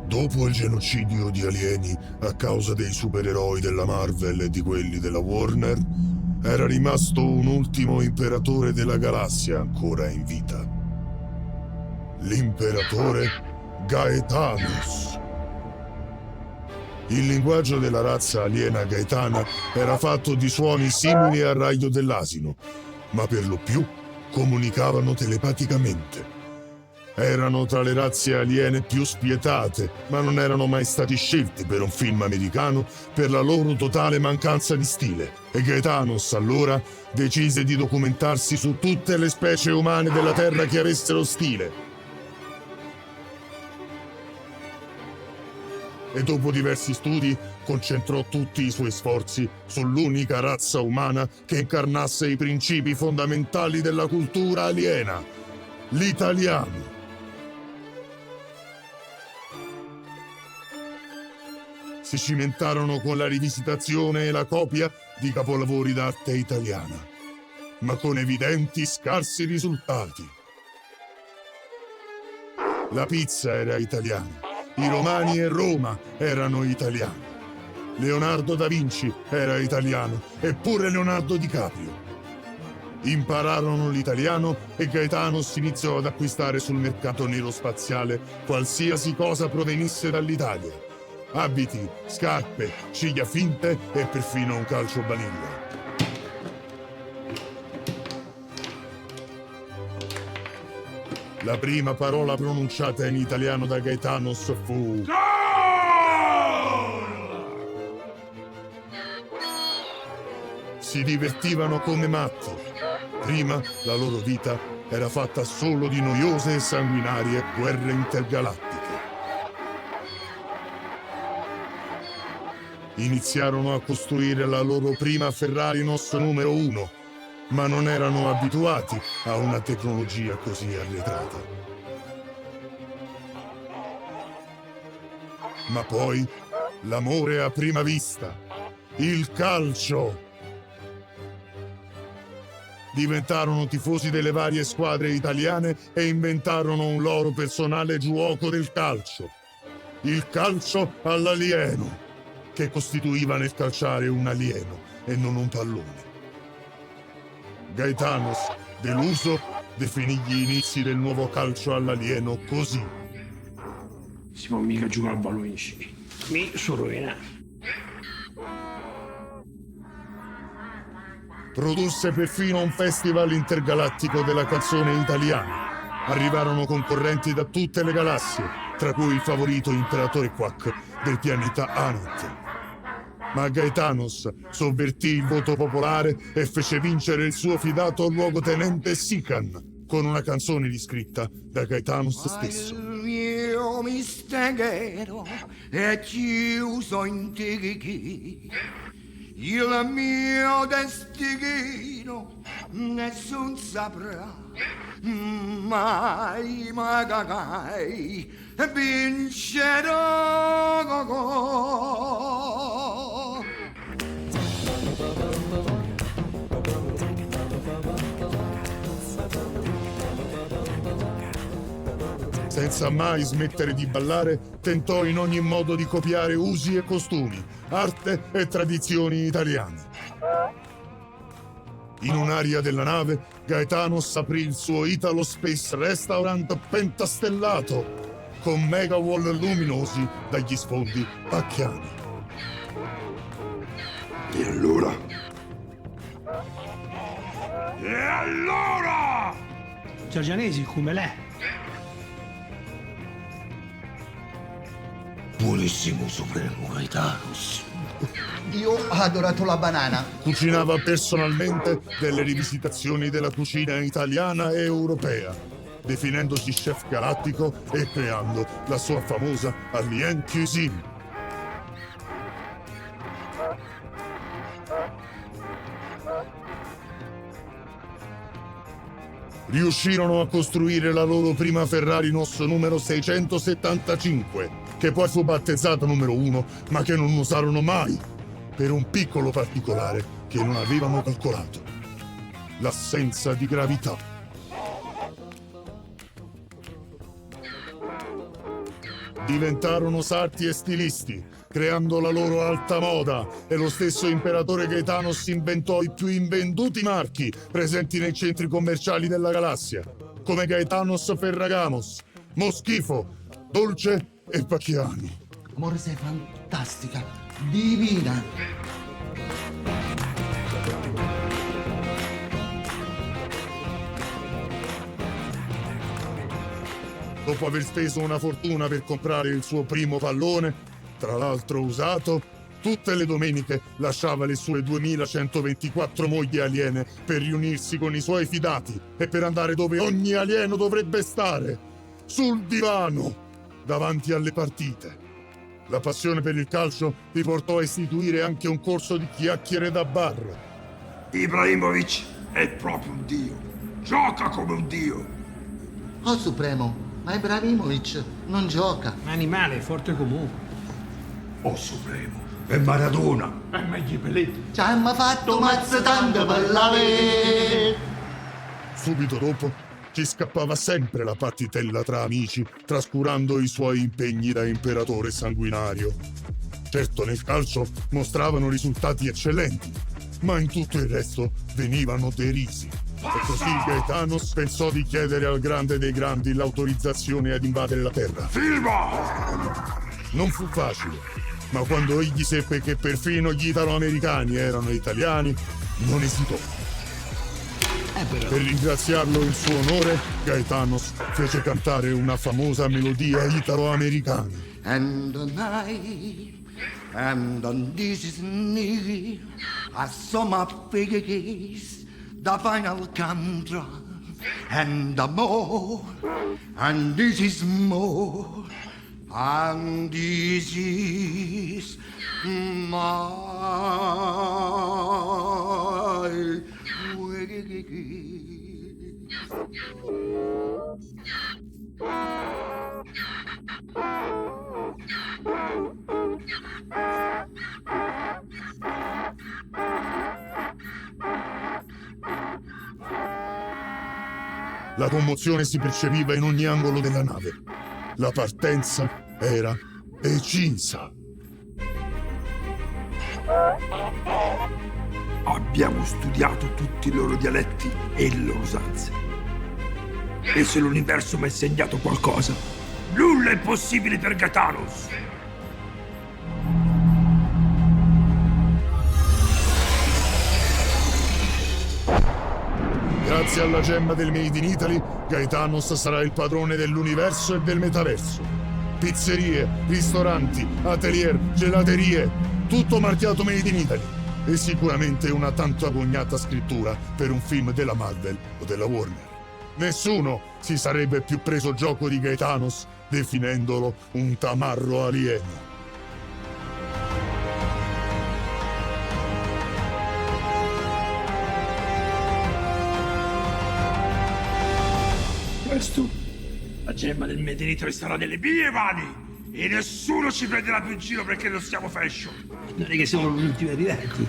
Dopo il genocidio di alieni a causa dei supereroi della Marvel e di quelli della Warner, era rimasto un ultimo imperatore della galassia ancora in vita. L'imperatore Gaetanos. Il linguaggio della razza aliena gaetana era fatto di suoni simili al raglio dell'asino, ma per lo più comunicavano telepaticamente. Erano tra le razze aliene più spietate, ma non erano mai stati scelti per un film americano per la loro totale mancanza di stile. E Gaetanos allora decise di documentarsi su tutte le specie umane della Terra che avessero stile. E dopo diversi studi concentrò tutti i suoi sforzi sull'unica razza umana che incarnasse i principi fondamentali della cultura aliena, l'italiano. Si cimentarono con la rivisitazione e la copia di capolavori d'arte italiana, ma con evidenti scarsi risultati. La pizza era italiana, i Romani e Roma erano italiani, Leonardo da Vinci era italiano, eppure Leonardo DiCaprio. Impararono l'italiano e Gaetanos iniziò ad acquistare sul mercato nero spaziale qualsiasi cosa provenisse dall'Italia. Abiti, scarpe, ciglia finte e perfino un calciobalilla. La prima parola pronunciata in italiano da Gaetanos fu... Si divertivano come matti. Prima la loro vita era fatta solo di noiose e sanguinarie guerre intergalattiche. Iniziarono a costruire la loro prima Ferrari Nos numero 1, ma non erano abituati a una tecnologia così arretrata. Ma poi l'amore a prima vista, il calcio. Diventarono tifosi delle varie squadre italiane e inventarono un loro personale gioco del calcio. Il calcio all'alieno, che costituiva nel calciare un alieno e non un pallone. Gaetanos, deluso, definì gli inizi del nuovo calcio all'alieno così. Si può mica giocare a pallone insieme. Mi sono rovinato. Produsse perfino un festival intergalattico della canzone italiana. Arrivarono concorrenti da tutte le galassie, tra cui il favorito imperatore Quack del pianeta Anat. Ma Gaetanos sovvertì il voto popolare e fece vincere il suo fidato luogotenente Sican con una canzone riscritta da Gaetanos stesso. Il mio mistero è chiuso in te. Il mio destino nessun saprà mai, mai vincerò. Senza mai smettere di ballare, tentò in ogni modo di copiare usi e costumi, arte e tradizioni italiane. In un'area della nave, Gaetanos aprì il suo Italo Space Restaurant pentastellato, con mega wall luminosi dagli sfondi pacchiani. E allora? Giorgianesi, come lei? Buonissimo Supremo Gaetanos. Io ho adorato la banana. Cucinava personalmente delle rivisitazioni della cucina italiana e europea, definendosi chef galattico e creando la sua famosa Alien Cuisine. Riuscirono a costruire la loro prima Ferrari Nos numero 675, che poi fu battezzata numero 1, ma che non usarono mai, per un piccolo particolare che non avevano calcolato: l'assenza di gravità. Diventarono sarti e stilisti, creando la loro alta moda, e lo stesso imperatore Gaetanos inventò i più invenduti marchi presenti nei centri commerciali della galassia, come Gaetanos Ferragamos, Moschifo, Dolce e Pacchiani. Amore, sei fantastica, divina. Dopo aver speso una fortuna per comprare il suo primo pallone, tra l'altro usato, tutte le domeniche lasciava le sue 2124 mogli aliene per riunirsi con i suoi fidati e per andare dove ogni alieno dovrebbe stare, sul divano, davanti alle partite. La passione per il calcio li portò a istituire anche un corso di chiacchiere da bar. Ibrahimovic è proprio un dio. Gioca come un dio. Oh Supremo, ma Ibrahimovic non gioca. Animale, forte comunque. Oh Supremo, è Maradona. È meglio Pelé. Ci hanno fatto mazza tanto per la ve. Subito dopo ci scappava sempre la partitella tra amici, trascurando i suoi impegni da imperatore sanguinario. Certo, nel calcio mostravano risultati eccellenti, ma in tutto il resto venivano derisi. E così Gaetanos pensò di chiedere al grande dei grandi l'autorizzazione ad invadere la terra. Filma! Non fu facile, ma quando egli seppe che perfino gli italo-americani erano italiani, non esitò. Per ringraziarlo in suo onore, Gaetanos fece cantare una famosa melodia italo-americana. And the night, and this is me, I saw my face, the final countdown, and the more, and this is more, and this is my way. La commozione si percepiva in ogni angolo della nave. La partenza era decisa. Abbiamo studiato tutti i loro dialetti e le loro usanze. E se l'universo mi ha insegnato qualcosa, nulla è impossibile per Gaetanos. Grazie alla gemma del Made in Italy, Gaetanos sarà il padrone dell'universo e del metaverso. Pizzerie, ristoranti, atelier, gelaterie, tutto marchiato Made in Italy. E sicuramente una tanto agognata scrittura per un film della Marvel o della Warner. Nessuno si sarebbe più preso gioco di Gaetanos, definendolo un tamarro alieno. Questo, la gemma del Made in Italy sarà nelle mie mani e nessuno ci prenderà più in giro perché non siamo fashion. Non è che siamo gli ultimi arrivati.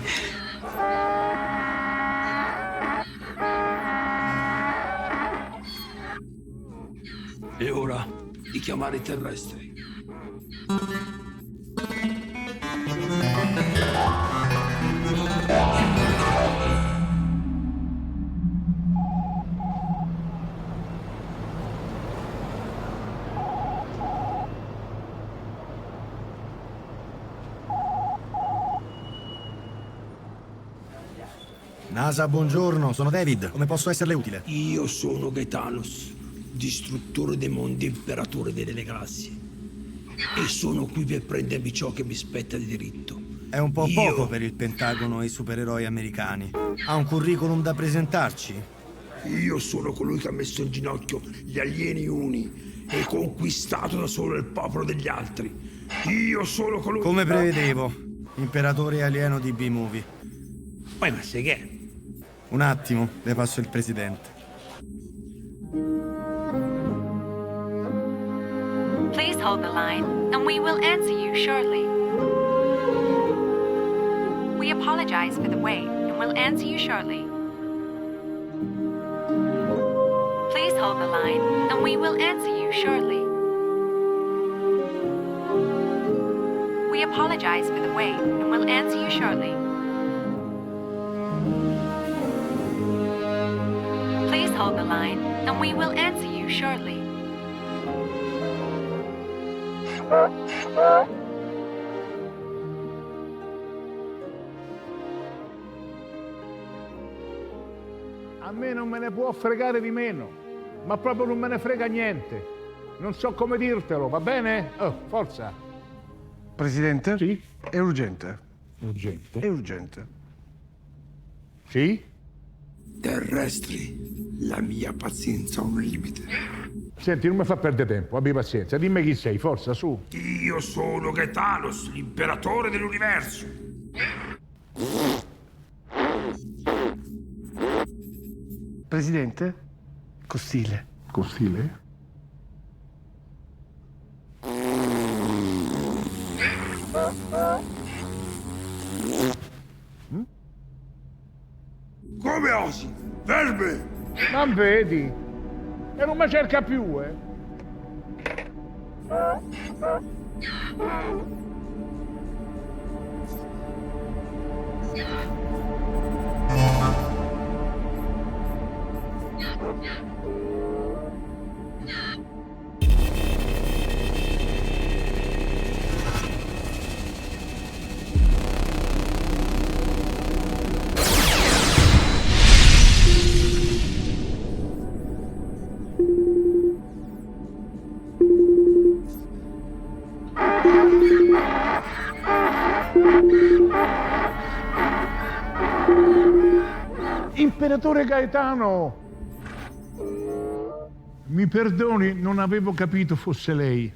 È ora di chiamare i terrestri. NASA, buongiorno, sono David. Come posso esserle utile? Io sono Gaetanos, distruttore dei mondi, imperatore delle galassie. E sono qui per prendermi ciò che mi spetta di diritto. È un po' poco per il Pentagono e i supereroi americani. Ha un curriculum da presentarci? Io sono colui che ha messo in ginocchio gli alieni uni e conquistato da solo il popolo degli altri. Io sono colui... Come prevedevo, imperatore alieno di B-Movie. Poi ma sai che? Un attimo, le passo il presidente. Please hold the line, and we will answer you shortly. We apologize for the wait, and we'll answer you shortly. Please hold the line, and we will answer you shortly. apologize for the wait and will answer you shortly. Please hold the line and we will answer you shortly. A me non me ne può fregare di meno, ma proprio non me ne frega niente. Non so come dirtelo, va bene? Oh, forza. Presidente? Sì? È urgente. Urgente? È urgente. Sì? Terrestri, la mia pazienza ha un limite. Senti, non mi fa perdere tempo, abbi pazienza. Dimmi chi sei, forza, su. Io sono Gaetanos, l'imperatore dell'universo. Presidente? Costile. Costile? Come osi? Verme! Non vedi? E non mi cerca più, eh? Imperatore Gaetano! Mi perdoni, non avevo capito fosse lei.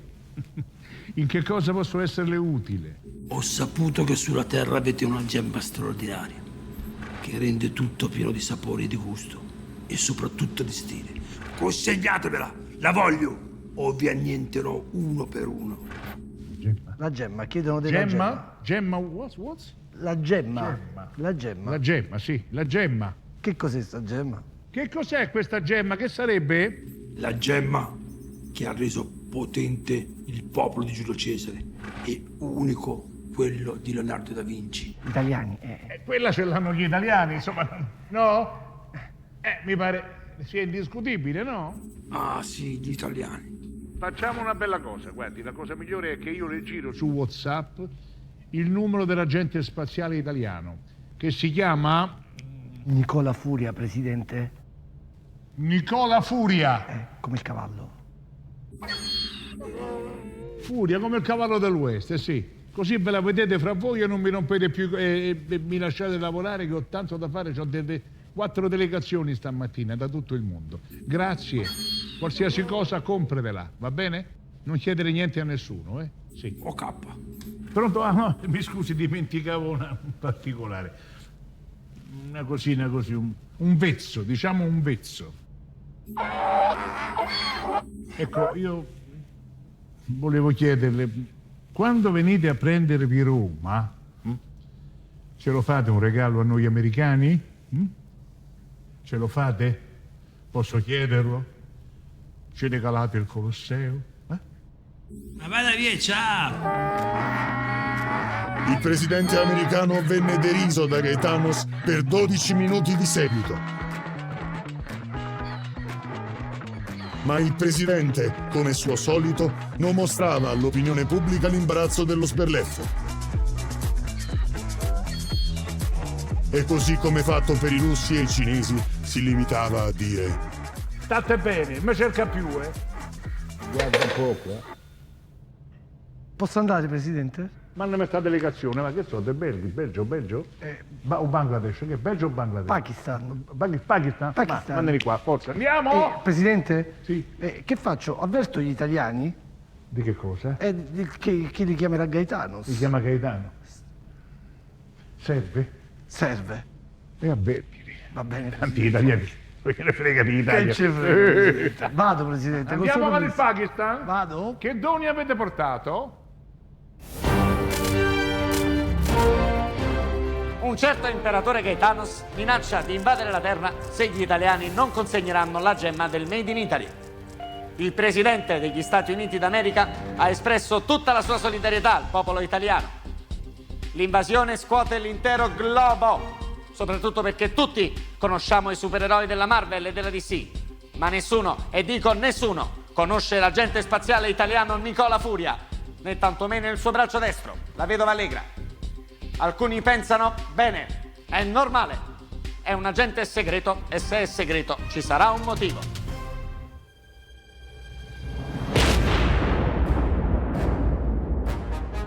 In che cosa posso esserle utile? Ho saputo che sulla Terra avete una gemma straordinaria, che rende tutto pieno di sapore e di gusto, e soprattutto di stile. Consegnatemela, la voglio, o vi annienterò uno per uno. La gemma, chiedono della gemma. Gemma? What? La gemma. Gemma. La gemma. La gemma, sì, la gemma. Che cos'è sta gemma? Che cos'è questa gemma? Che sarebbe? La gemma che ha reso potente il popolo di Giulio Cesare e unico quello di Leonardo da Vinci. Italiani. Quella ce l'hanno gli italiani, insomma, no? Mi pare sia indiscutibile, no? Ah sì, gli italiani. Facciamo una bella cosa, guardi, la cosa migliore è che io le giro su WhatsApp il numero dell'agente spaziale italiano, che si chiama... Nicola Furia, presidente. Nicola Furia! Come il cavallo. Furia come il cavallo dell'Oest, sì. Così ve la vedete fra voi e non mi rompete più e mi lasciate lavorare, che ho tanto da fare. Ho 4 delegazioni stamattina da tutto il mondo. Grazie. Qualsiasi cosa comprevela, va bene? Non chiedere niente a nessuno, eh? Sì. OK. Pronto? Ah, no, mi scusi, dimenticavo un particolare. Una cosina così, un vezzo, diciamo un vezzo. Ecco, io volevo chiederle, quando venite a prendervi Roma, ce lo fate un regalo a noi americani? Ce lo fate? Posso chiederlo? Ci regalate il Colosseo? Ma vada via, ciao! Il presidente americano venne deriso da Gaetanos per 12 minuti di seguito. Ma il presidente, come suo solito, non mostrava all'opinione pubblica l'imbarazzo dello sberleffo. E così come fatto per i russi e i cinesi, si limitava a dire: State bene, mi cerca più, eh? Guarda un poco, eh? Posso andare, presidente? Mandami questa delegazione, ma che so, del Belgio? O Bangladesh, che Belgio o Bangladesh? Pakistan. Pakistan? Pakistan. Mandami qua, forza, andiamo! Presidente? Sì. Che faccio? Avverto gli italiani? Di che cosa? Che li chiamerà Gaetanos. Si chiama Gaetano. Serve? Serve. E avvertili. Va bene, Tanti italiani, che ne frega di Italia. Che ci frega, presidente. Vado, presidente. Andiamo con il Pakistan? Vado? Che doni avete portato? Un certo imperatore Gaetanos minaccia di invadere la terra se gli italiani non consegneranno la gemma del Made in Italy. Il presidente degli Stati Uniti d'America ha espresso tutta la sua solidarietà al popolo italiano L'invasione scuote l'intero globo, soprattutto perché tutti conosciamo i supereroi della Marvel e della DC, ma nessuno, e dico nessuno, conosce l'agente spaziale italiano Nicola Furia, né tantomeno il suo braccio destro, la vedova Allegra. Alcuni pensano, bene, è normale, è un agente segreto e se è segreto ci sarà un motivo.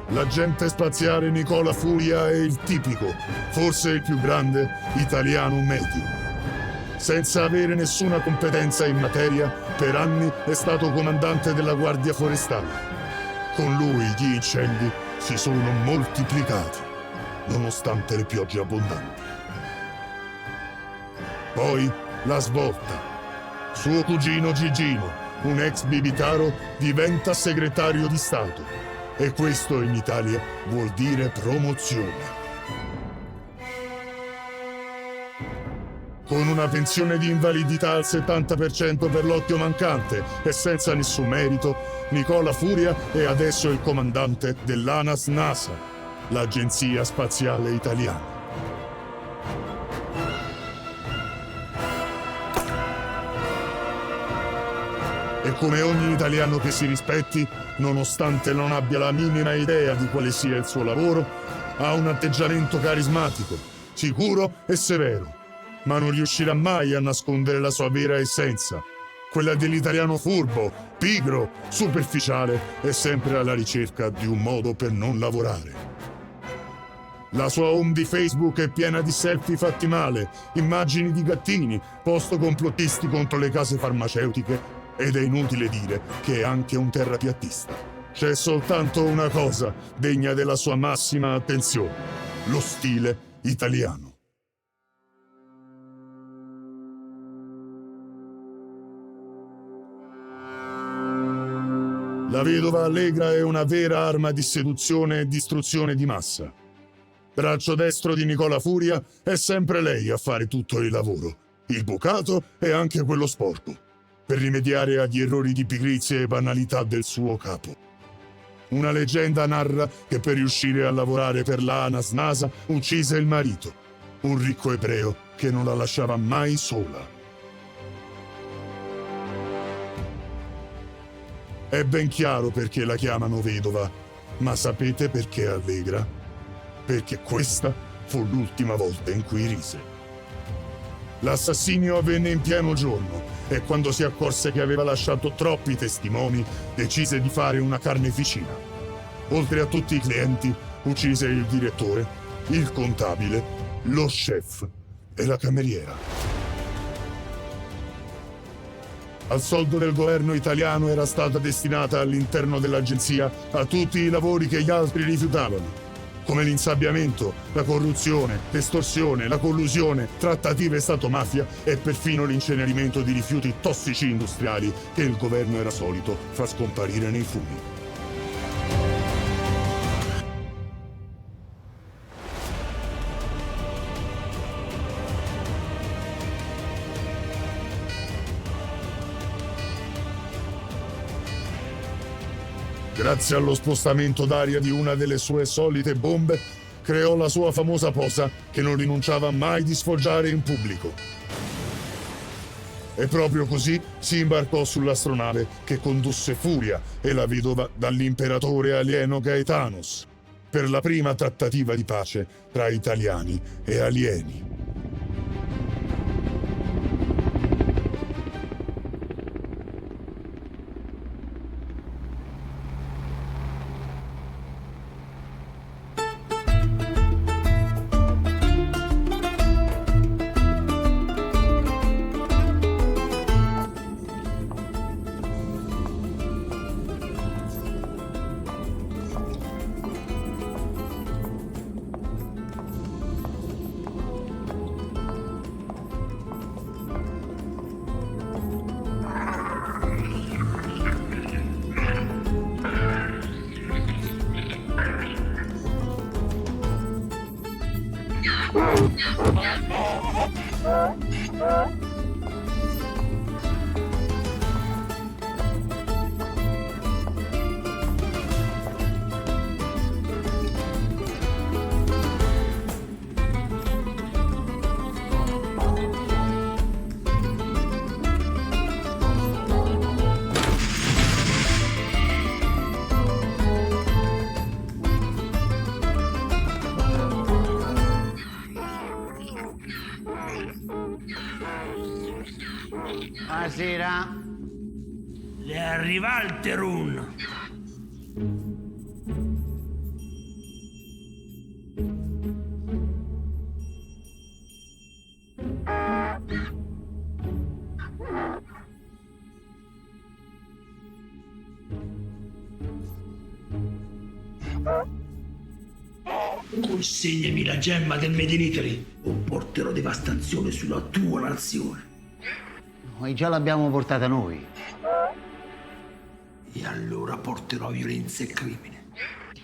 L'agente spaziale Nicola Furia è il tipico, forse il più grande, italiano medio. Senza avere nessuna competenza in materia, per anni è stato comandante della Guardia Forestale. Con lui gli incendi si sono moltiplicati, nonostante le piogge abbondanti. Poi la svolta. Suo cugino Gigino, un ex bibitaro, diventa segretario di Stato. E questo in Italia vuol dire promozione. Con una pensione di invalidità al 70% per l'occhio mancante e senza nessun merito, Nicola Furia è adesso il comandante dell'ANAS NASA, l'Agenzia Spaziale Italiana. E come ogni italiano che si rispetti, nonostante non abbia la minima idea di quale sia il suo lavoro, ha un atteggiamento carismatico, sicuro e severo, ma non riuscirà mai a nascondere la sua vera essenza, quella dell'italiano furbo, pigro, superficiale e sempre alla ricerca di un modo per non lavorare. La sua home di Facebook è piena di selfie fatti male, immagini di gattini, post complottisti contro le case farmaceutiche, ed è inutile dire che è anche un terrapiattista. C'è soltanto una cosa degna della sua massima attenzione: lo stile italiano. La vedova Allegra è una vera arma di seduzione e distruzione di massa. Braccio destro di Nicola Furia, è sempre lei a fare tutto il lavoro, il bucato e anche quello sporco, per rimediare agli errori di pigrizia e banalità del suo capo. Una leggenda narra che per riuscire a lavorare per la ANAS NASA uccise il marito, un ricco ebreo che non la lasciava mai sola. È ben chiaro perché la chiamano vedova, ma sapete perché allegra? Perché questa fu l'ultima volta in cui rise. L'assassinio avvenne in pieno giorno e quando si accorse che aveva lasciato troppi testimoni, decise di fare una carneficina. Oltre a tutti i clienti, uccise il direttore, il contabile, lo chef e la cameriera. Al soldo del governo italiano era stata destinata all'interno dell'agenzia a tutti i lavori che gli altri rifiutavano, come l'insabbiamento, la corruzione, l'estorsione, la collusione, trattative Stato-mafia e perfino l'incenerimento di rifiuti tossici industriali che il governo era solito far scomparire nei fumi. Grazie allo spostamento d'aria di una delle sue solite bombe, creò la sua famosa posa che non rinunciava mai di sfoggiare in pubblico. E proprio così si imbarcò sull'astronave che condusse Furia e la vedova dall'imperatore alieno Gaetanos per la prima trattativa di pace tra italiani e alieni. Buonasera. Le arriva il Terun. Consegnami la gemma del Made in Italy o porterò devastazione sulla tua nazione. Noi già l'abbiamo portata noi. E allora porterò violenza e crimine.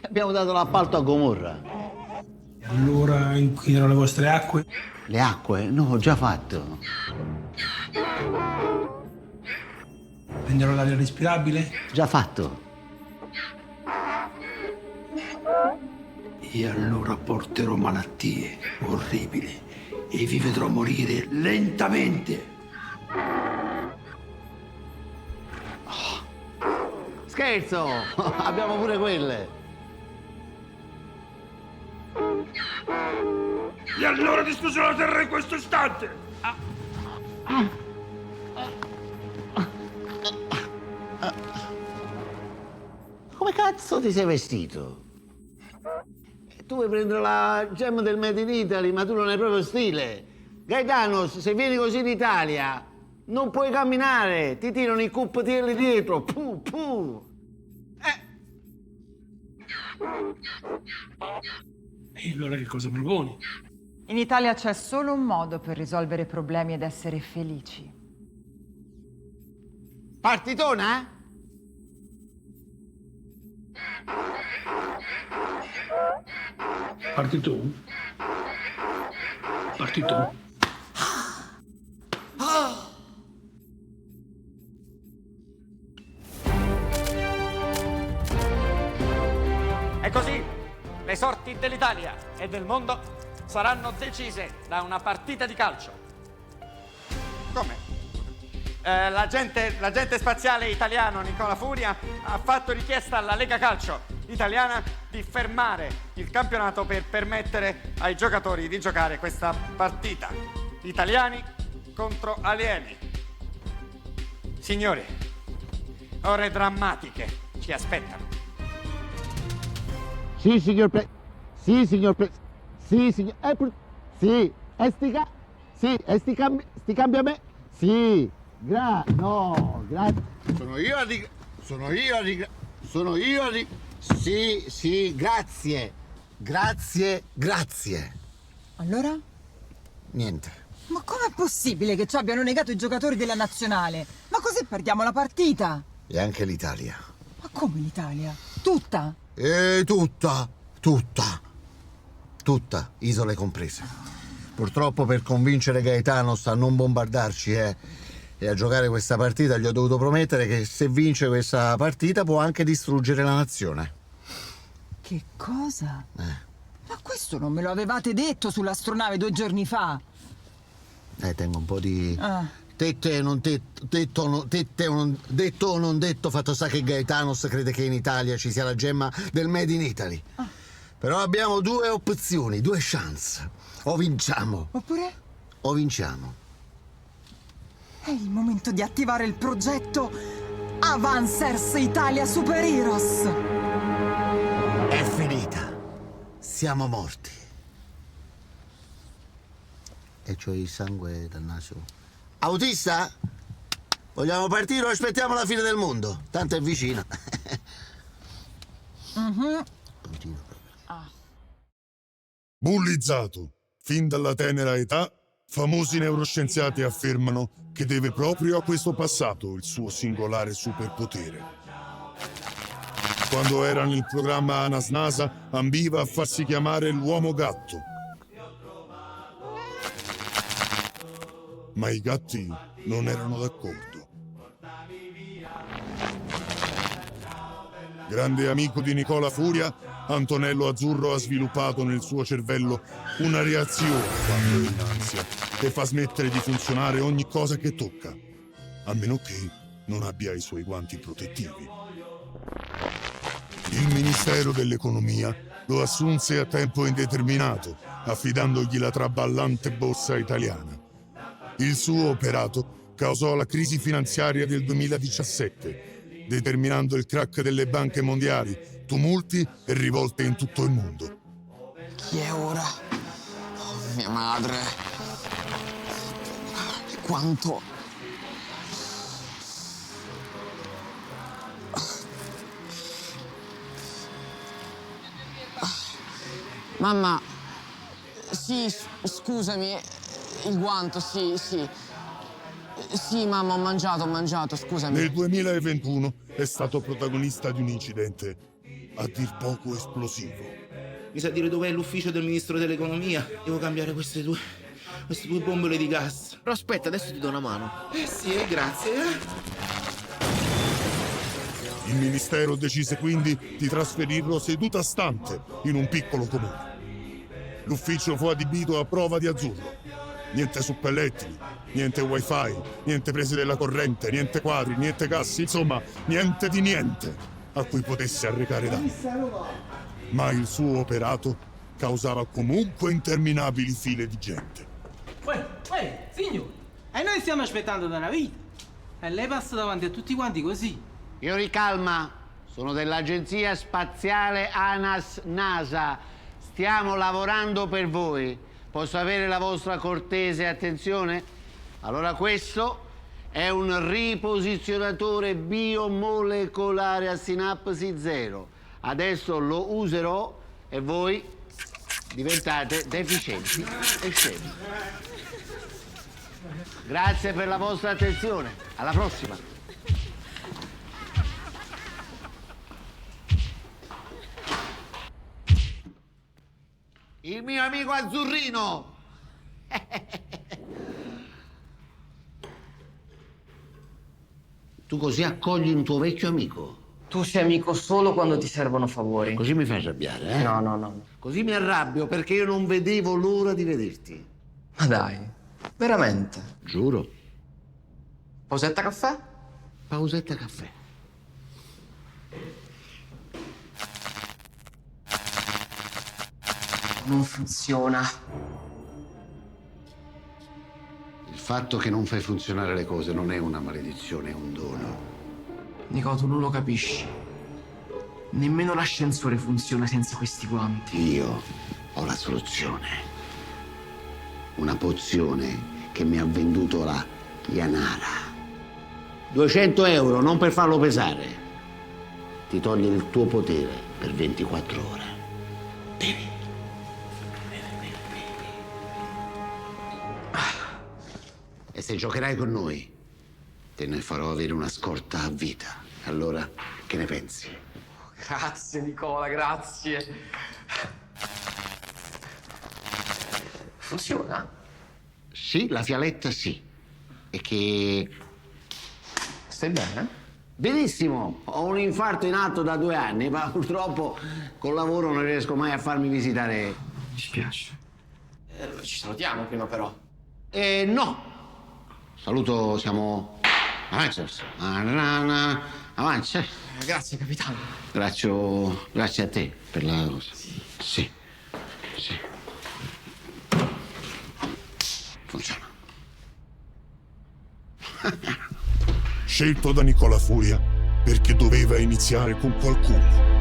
Abbiamo dato l'appalto a Gomorra. E allora inquinerò le vostre acque? Le acque? No, ho già fatto. Prenderò l'aria respirabile? Già fatto. E allora porterò malattie orribili e vi vedrò morire lentamente. Scherzo! Abbiamo pure quelle. E allora distruggerò la terra in questo istante! Come cazzo ti sei vestito? Tu vuoi prendere la gemma del Made in Italy, ma tu non hai proprio stile. Gaetanos, se vieni così in Italia, non puoi camminare. Ti tirano i cuppatielli dietro. Puh, puh. E allora che cosa proponi? In Italia c'è solo un modo per risolvere problemi ed essere felici. Partitona? Parti tu? Parti tu? E così le sorti dell'Italia e del mondo saranno decise da una partita di calcio. Come? L'agente spaziale italiano Nicola Furia ha fatto richiesta alla Lega Calcio italiana di fermare il campionato per permettere ai giocatori di giocare questa partita. Italiani contro alieni. Signori, ore drammatiche ci aspettano. Sì, signor Sì, signor Sì, signor... Sì, sti cambiamenti... Sì, no, grazie. Sono io a Sì, grazie. Grazie. Allora? Niente. Ma com'è possibile che ci abbiano negato i giocatori della nazionale? Ma così perdiamo la partita? E anche l'Italia. Ma come l'Italia? Tutta? Tutta, isole comprese. Purtroppo per convincere Gaetanos a non bombardarci e a giocare questa partita gli ho dovuto promettere che se vince questa partita può anche distruggere la nazione. Che cosa? Ma questo non me lo avevate detto sull'astronave 2 giorni fa. Tengo un po' di... Detto o non detto, fatto sta che Gaetanos crede che in Italia ci sia la gemma del Made in Italy. Però abbiamo 2 opzioni, 2 chance. O vinciamo. Oppure? O vinciamo. È il momento di attivare il progetto Avancers Italia Super Heroes. È finita. Siamo morti. E c'ho il sangue dal naso. Autista? Vogliamo partire o aspettiamo la fine del mondo? Tanto è vicina. Continuo proprio. Bullizzato fin dalla tenera età, famosi neuroscienziati affermano che deve proprio a questo passato il suo singolare superpotere. Quando era nel programma ANAS-NASA, ambiva a farsi chiamare l'uomo gatto. Ma i gatti non erano d'accordo. Grande amico di Nicola Furia, Antonello Azzurro ha sviluppato nel suo cervello una reazione quando è in ansia che fa smettere di funzionare ogni cosa che tocca, a meno che non abbia i suoi guanti protettivi. Il Ministero dell'Economia lo assunse a tempo indeterminato, affidandogli la traballante borsa italiana. Il suo operato causò la crisi finanziaria del 2017, determinando il crack delle banche mondiali, tumulti e rivolte in tutto il mondo. Chi è ora? Oh, mia madre. Quanto... Mamma, sì, scusami, il guanto, sì. Sì, mamma, ho mangiato, scusami. Nel 2021 è stato protagonista di un incidente a dir poco esplosivo. Mi sa dire dov'è l'ufficio del ministro dell'economia? Devo cambiare queste due bombole di gas. Però aspetta, adesso ti do una mano. Sì, grazie. Il ministero decise quindi di trasferirlo seduta stante in un piccolo comune. L'ufficio fu adibito a prova di azzurro. Niente suppellettili, niente wifi, niente prese della corrente, niente quadri, niente cassi, insomma, niente di niente a cui potesse arrecare danni. Ma il suo operato causava comunque interminabili file di gente. Signore, e noi stiamo aspettando da una vita. E lei passa davanti a tutti quanti così. Signori, calma. Sono dell'agenzia spaziale ANAS-NASA. Stiamo lavorando per voi. Posso avere la vostra cortese attenzione? Allora, questo è un riposizionatore biomolecolare a sinapsi zero. Adesso lo userò e voi diventate deficienti e scemi. Grazie per la vostra attenzione. Alla prossima. Il mio amico azzurrino! Tu così accogli un tuo vecchio amico? Tu sei amico solo quando ti servono favori. Così mi fai arrabbiare, eh? No. Così mi arrabbio perché io non vedevo l'ora di vederti. Ma dai, veramente? Giuro. Pausetta caffè? Pausetta caffè. Non funziona. Il fatto che non fai funzionare le cose non è una maledizione, è un dono. Nico, tu non lo capisci. Nemmeno l'ascensore funziona senza questi guanti. Io ho la soluzione. Una pozione che mi ha venduto la Yanara. 200 euro, non per farlo pesare. Ti toglie il tuo potere per 24 ore. Bevi. E se giocherai con noi, te ne farò avere una scorta a vita. Allora, che ne pensi? Grazie, Nicola, grazie. Funziona? Sì, la fialetta sì. E che... Stai bene? Benissimo. Ho un infarto in atto da 2 anni, ma purtroppo col lavoro non riesco mai a farmi visitare. Mi spiace. Ci salutiamo prima, però. No. Saluto, siamo... Avanti. Grazie, capitano. Grazie a te per la cosa. Sì. Funziona. Scelto da Nicola Furia perché doveva iniziare con qualcuno.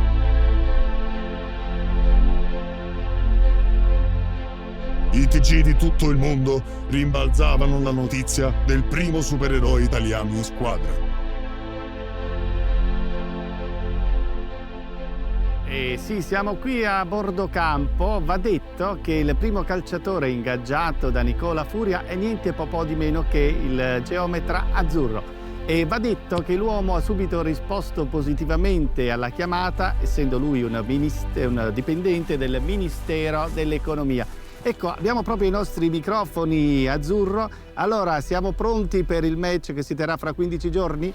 I TG di tutto il mondo rimbalzavano la notizia del primo supereroe italiano in squadra. Sì, siamo qui a bordo campo. Va detto che il primo calciatore ingaggiato da Nicola Furia è niente po' di meno che il geometra azzurro. E va detto che l'uomo ha subito risposto positivamente alla chiamata, essendo lui un dipendente del Ministero dell'Economia. Ecco, abbiamo proprio i nostri microfoni azzurro. Allora, siamo pronti per il match che si terrà fra 15 giorni?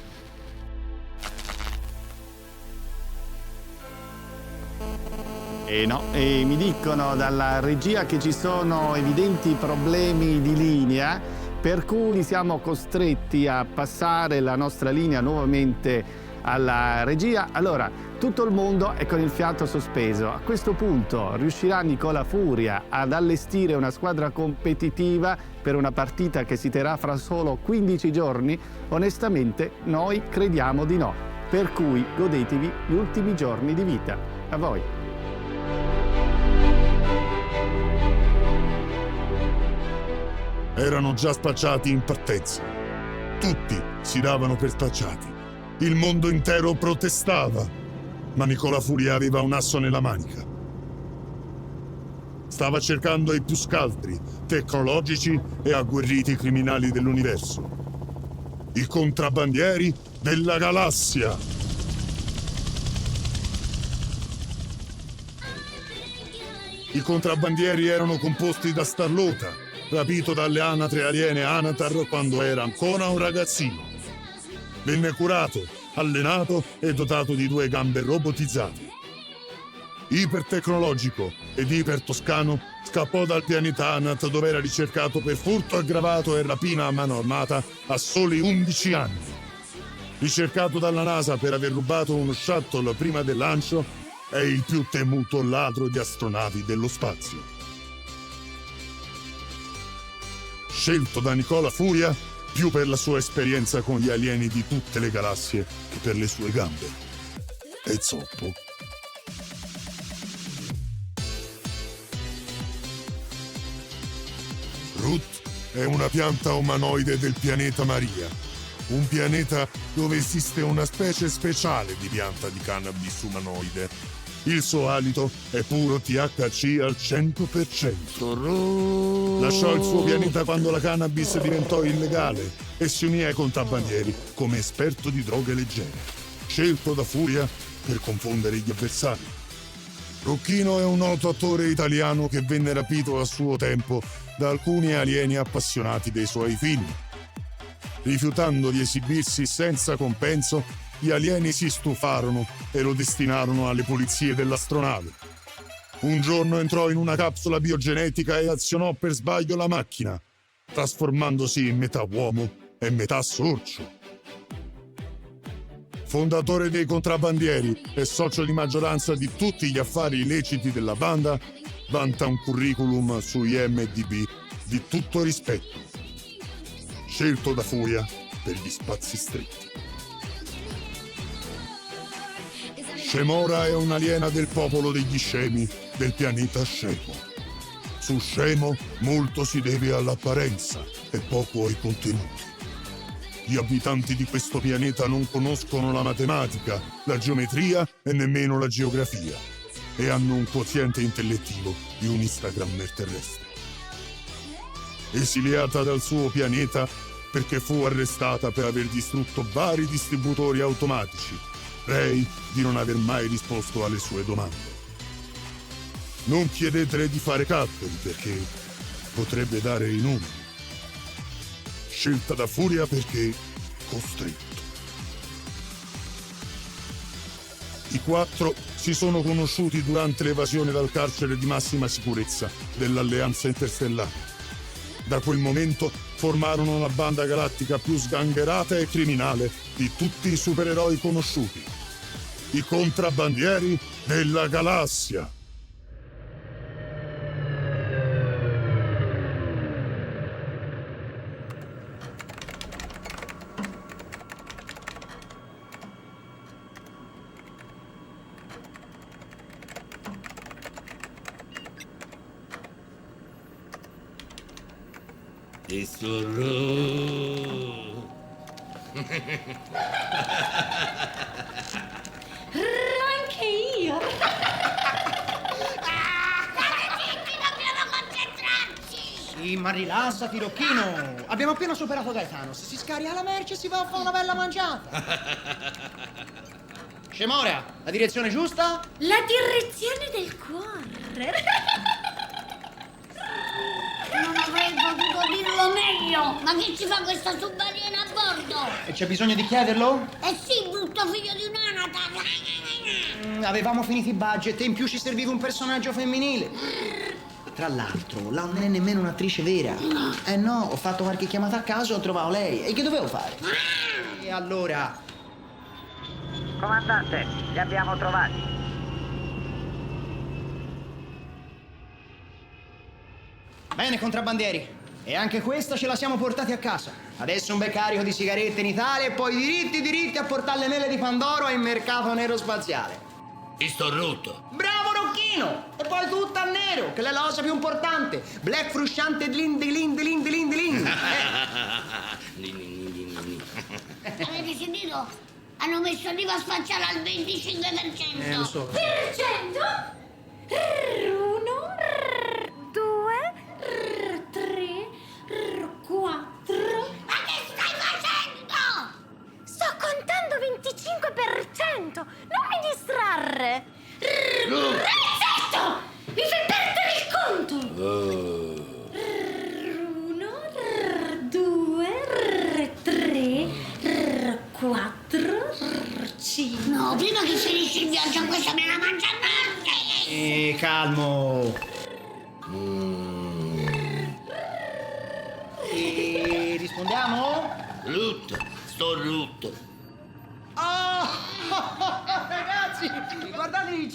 No, e mi dicono dalla regia che ci sono evidenti problemi di linea, per cui siamo costretti a passare la nostra linea nuovamente alla regia. Allora, tutto il mondo è con il fiato sospeso. A questo punto riuscirà Nicola Furia ad allestire una squadra competitiva per una partita che si terrà fra solo 15 giorni? Onestamente noi crediamo di no. Per cui godetevi gli ultimi giorni di vita. A voi. Erano già spacciati in partenza. Tutti si davano per spacciati. Il mondo intero protestava. Ma Nicola Furia aveva un asso nella manica. Stava cercando i più scaltri, tecnologici e agguerriti criminali dell'universo. I contrabbandieri della galassia. I contrabbandieri erano composti da Starlota, rapito dalle anatre aliene Anatar quando era ancora un ragazzino. Venne curato, allenato e dotato di 2 gambe robotizzate. Ipertecnologico ed ipertoscano, scappò dal pianeta Anat dove era ricercato per furto aggravato e rapina a mano armata a soli 11 anni. Ricercato dalla NASA per aver rubato uno shuttle prima del lancio, è il più temuto ladro di astronavi dello spazio. Scelto da Nicola Furia più per la sua esperienza con gli alieni di tutte le galassie che per le sue gambe. E zoppo. Ruth è una pianta umanoide del pianeta Maria, un pianeta dove esiste una specie speciale di pianta di cannabis umanoide. Il suo alito è puro THC al 100%. Lasciò il suo pianeta quando la cannabis diventò illegale e si unì ai contrabbandieri come esperto di droghe leggere, scelto da Furia per confondere gli avversari. Rocchino è un noto attore italiano che venne rapito a suo tempo da alcuni alieni appassionati dei suoi film. Rifiutando di esibirsi senza compenso, gli alieni si stufarono e lo destinarono alle pulizie dell'astronave. Un giorno entrò in una capsula biogenetica e azionò per sbaglio la macchina, trasformandosi in metà uomo e metà sorcio. Fondatore dei contrabbandieri e socio di maggioranza di tutti gli affari illeciti della banda, vanta un curriculum su IMDb di tutto rispetto. Scelto da Furia per gli spazi stretti. Scemora è un'aliena del popolo degli scemi del pianeta Scemo. Su Scemo molto si deve all'apparenza e poco ai contenuti. Gli abitanti di questo pianeta non conoscono la matematica, la geometria e nemmeno la geografia e hanno un quoziente intellettivo di un Instagrammer terrestre. Esiliata dal suo pianeta perché fu arrestata per aver distrutto vari distributori automatici, rei di non aver mai risposto alle sue domande. Non chiedetele di fare calcoli perché potrebbe dare i numeri. Scelta da Furia perché costretto. I 4 si sono conosciuti durante l'evasione dal carcere di massima sicurezza dell'Alleanza Interstellare. Da quel momento formarono la banda galattica più sgangherata e criminale di tutti i supereroi conosciuti. I contrabbandieri della galassia. Anche io. Sì, ma rilassati, Rocchino. Abbiamo appena superato Gaetanos. Si scarica la merce e si va a fare una bella mangiata. Scemora, la direzione giusta? La direzione del cuore. Non avrei potuto dirlo meglio! Ma che ci fa questa submarina a bordo? E c'è bisogno di chiederlo? Eh sì, brutto figlio di un'anata! Avevamo finito i budget e in più ci serviva un personaggio femminile. Tra l'altro, là non è nemmeno un'attrice vera. Eh no, ho fatto qualche chiamata a caso e ho trovato lei. E che dovevo fare? E allora? Comandante, li abbiamo trovati. Bene, contrabbandieri. E anche questa ce la siamo portati a casa. Adesso un bel carico di sigarette in Italia e poi diritti a portare le mele di Pandoro in mercato nero spaziale. E sto rotto. Bravo Rocchino! E poi tutta a nero, che è la cosa più importante. Black frusciante glin. Avete sentito? Hanno messo l'IVA spaziale al 25%. Lo so. Per cento? 1, 2, 3, 4. Ma che stai facendo? Sto contando 25%! Non mi distrarre! Zitto! Mi fai perdere il conto! 1, 2, 3, 4, 5. No, prima che finisci il viaggio, questa me la mangia a morte! Calmo. E rispondiamo? Sto rotto. Oh! Ragazzi, guardate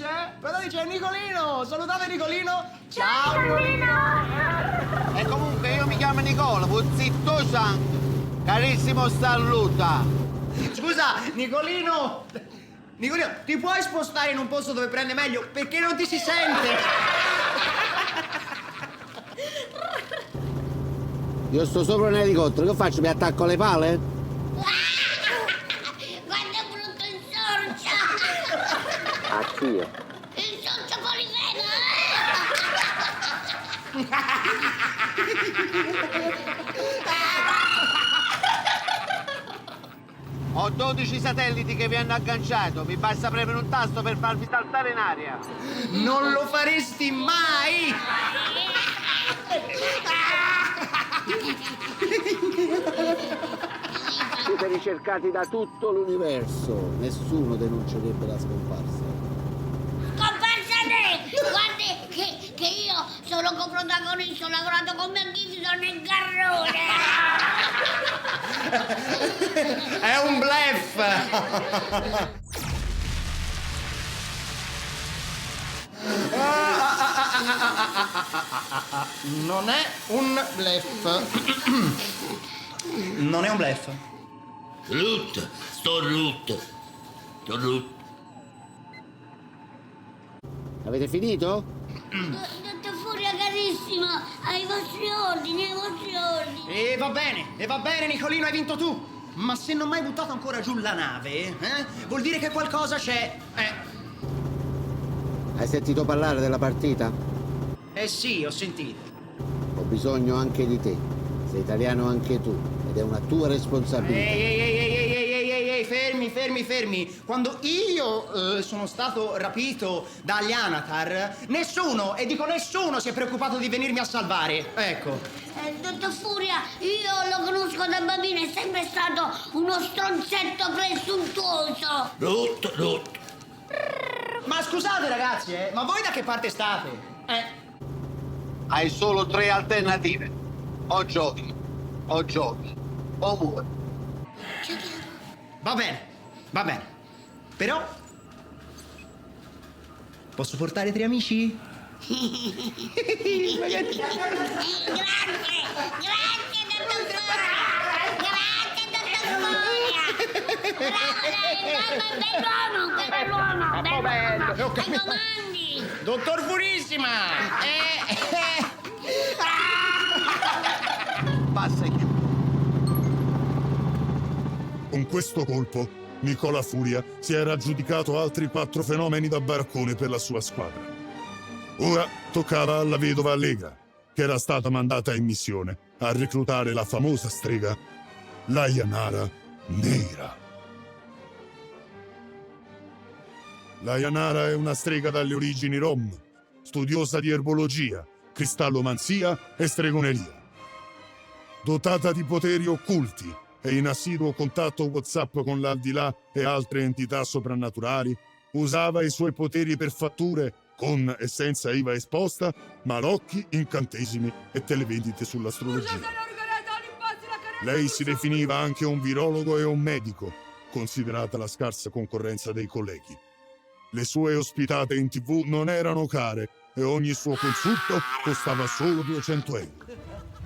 c'è Nicolino! Salutate Nicolino! Ciao Nicolino! E comunque io mi chiamo Nicola, Puzzitto Santo. Carissimo saluta! Scusa, Nicolino, ti puoi spostare in un posto dove prende meglio? Perché non ti si sente? Io sto sopra un elicottero, che faccio? Mi attacco alle pale? Guarda brutto il sorcio! A chi? Il sorcio polifemo! Ho 12 satelliti che vi hanno agganciato, mi basta premere un tasto per farvi saltare in aria. Non lo faresti mai! Siete ricercati da tutto l'universo, nessuno denuncerebbe la scomparsa. Scomparsa te! Guardi che io sono coprotagonista, ho lavorato con Magnifico nel Garrone! È un bluff! Non è un bluff. Non è un bluff. Sto rotto. Avete finito? Dottor Furia carissima, ai vostri ordini. E va bene Nicolino, hai vinto tu. Ma se non mi hai buttato ancora giù la nave, vuol dire che qualcosa c'è. Hai sentito parlare della partita? Eh sì, ho sentito. Ho bisogno anche di te. Sei italiano anche tu ed è una tua responsabilità. Ehi, fermi. Quando io sono stato rapito dagli Anatar, nessuno, e dico nessuno, si è preoccupato di venirmi a salvare. Ecco. Dottor Furia, io lo conosco da bambino, è sempre stato uno stronzetto presuntuoso. Rotto. Ma scusate ragazzi, ma voi da che parte state? Hai solo 3 alternative. O giochi, o muori. Va bene. Però posso portare 3 amici? Grazie, dottor Furia. Bell'uomo. Ai comandi. Dottor Furissima. Passa e chiude. Con questo colpo, Nicola Furia si era aggiudicato altri 4 fenomeni da baraccone per la sua squadra. Ora toccava alla vedova Allegra, che era stata mandata in missione a reclutare la famosa strega Layanara Nera. Layanara è una strega dalle origini rom, studiosa di erbologia, cristallomanzia e stregoneria. Dotata di poteri occulti e in assiduo contatto WhatsApp con l'aldilà e altre entità soprannaturali, usava i suoi poteri per fatture con e senza IVA esposta, malocchi, incantesimi e televendite sull'astrologia. Lei si definiva anche un virologo e un medico, considerata la scarsa concorrenza dei colleghi. Le sue ospitate in TV non erano care e ogni suo consulto costava solo 200 euro.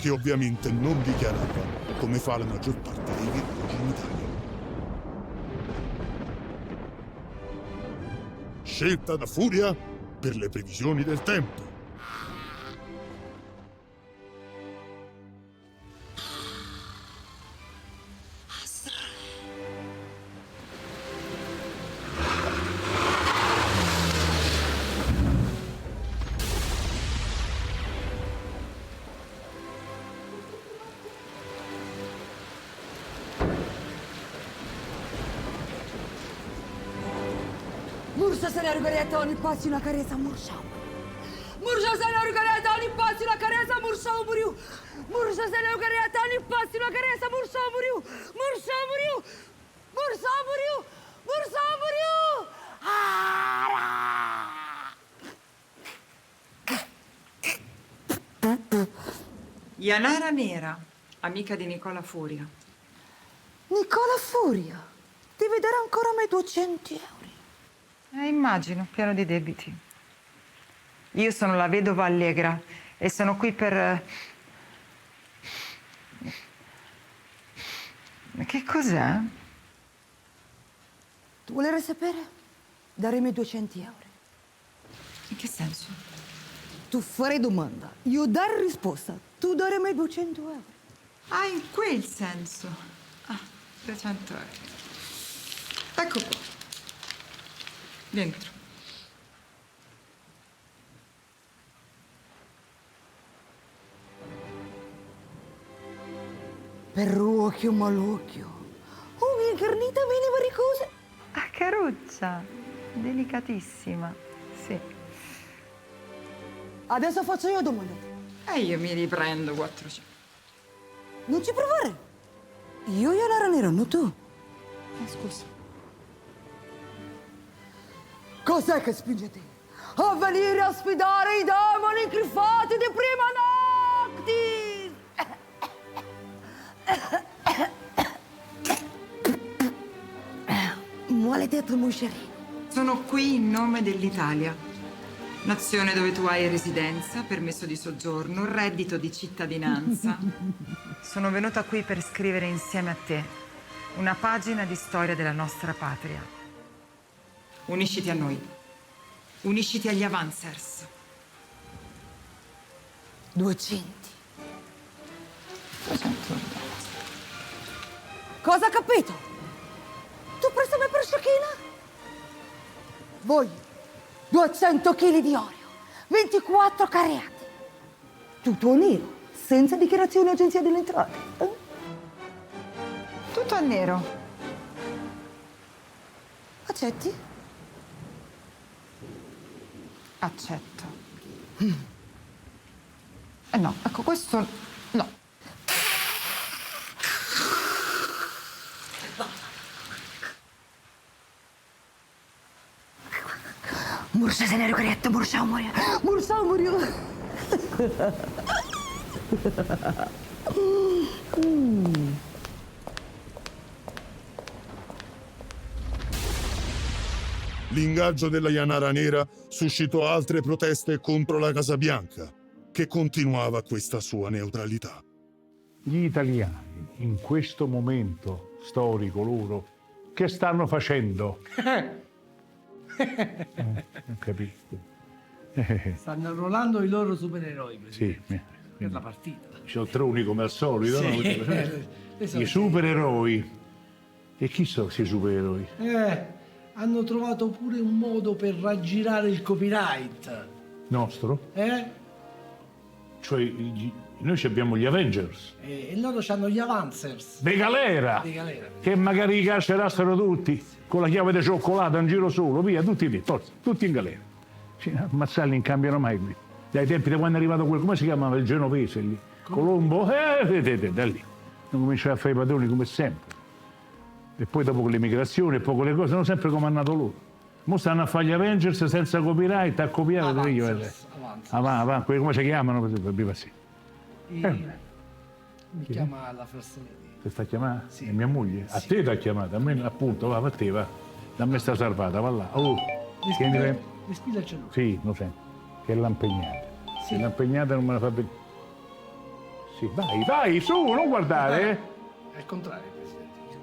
che ovviamente non dichiarava, come fa la maggior parte dei virologi in Italia. Scelta da Furia per le previsioni del tempo. Mursa senarı gareta oni pasina careza mursa. Mursa senarı gareta oni pasina careza mursa muriu. Mursa senarı gareta oni pasina careza mursa muriu. Mursa muriu. Mursa muriu. Mursa muriu. Yanara Nera, amica di Nicola Furia. Nicola Furia, devi dare ancora a me 200 euro. Immagino, pieno di debiti. Io sono la vedova Allegra e sono qui per... Che cos'è? Tu volerai sapere? Daremi 200 euro. In che senso? Tu farai domanda, io dare risposta, tu daremi 200 euro. Ah, in quel senso. Ah, 200 euro. Ecco qua. Dentro. Perrucchio malucchio. Oh, mia carnita, vieni varicose. Ah, caruccia. Delicatissima. Sì. Adesso faccio io domanda. E io mi riprendo 400. Non ci provare. Io Yanara Nera, non tu. Scusa. Cos'è che spinge te a venire a sfidare i demoni incriffati di prima noctis? Maledetto moscerino. Sono qui in nome dell'Italia, nazione dove tu hai residenza, permesso di soggiorno, reddito di cittadinanza. Sono venuta qui per scrivere insieme a te una pagina di storia della nostra patria. Unisciti a noi. Unisciti agli Avancers. 200. Cosa ha capito? Tu prestami per sciocchina? Voglio 200 kg di olio, 24 carreate. Tutto nero, senza dichiarazione agenzia delle entrate. Tutto a nero. Accetti? Accetto. No, ecco, questo no. Mursa se ne ricorretta, Mursa muore. Mursa muore. L'ingaggio della Yanara Nera suscitò altre proteste contro la Casa Bianca, che continuava questa sua neutralità. Gli italiani, in questo momento storico loro, che stanno facendo? Non capisco. Stanno arruolando i loro supereroi, Presidente, Sì, per la partita. Cialtroni come al solito, Sì. no? I supereroi. E chi sono questi supereroi? Hanno trovato pure un modo per raggirare il copyright. Nostro? Cioè, noi abbiamo gli Avengers. E loro hanno gli Avancers. De galera! Di galera. Che magari li carcerassero tutti, con la chiave di cioccolato, un giro solo, via, tutti lì, tutti in galera. Ammazzarli non cambiano mai qui. Dai tempi di quando è arrivato quel, come si chiamava, il genovese lì? Colombo, da lì. Non cominciava a fare i padroni come sempre. E poi dopo con l'emigrazione e poi con le cose, hanno sempre comandato loro. Mo stanno a fare gli Avengers senza copyright, a copiare. Avanti, come si chiamano? Sì. Mi chiama la First Lady. Ti sta chiamando? Sì. È mia moglie? A te ti ha chiamato, a me appunto, va a te, va. Da me sta salvata, va là. Oh, Mi spilla il cellulare. sì, lo sento. Che l'ha impegnata. Sì. Se l'ha impegnata non me la fa vedere. Sì, vai, su, non guardare. È il contrario, Presidente.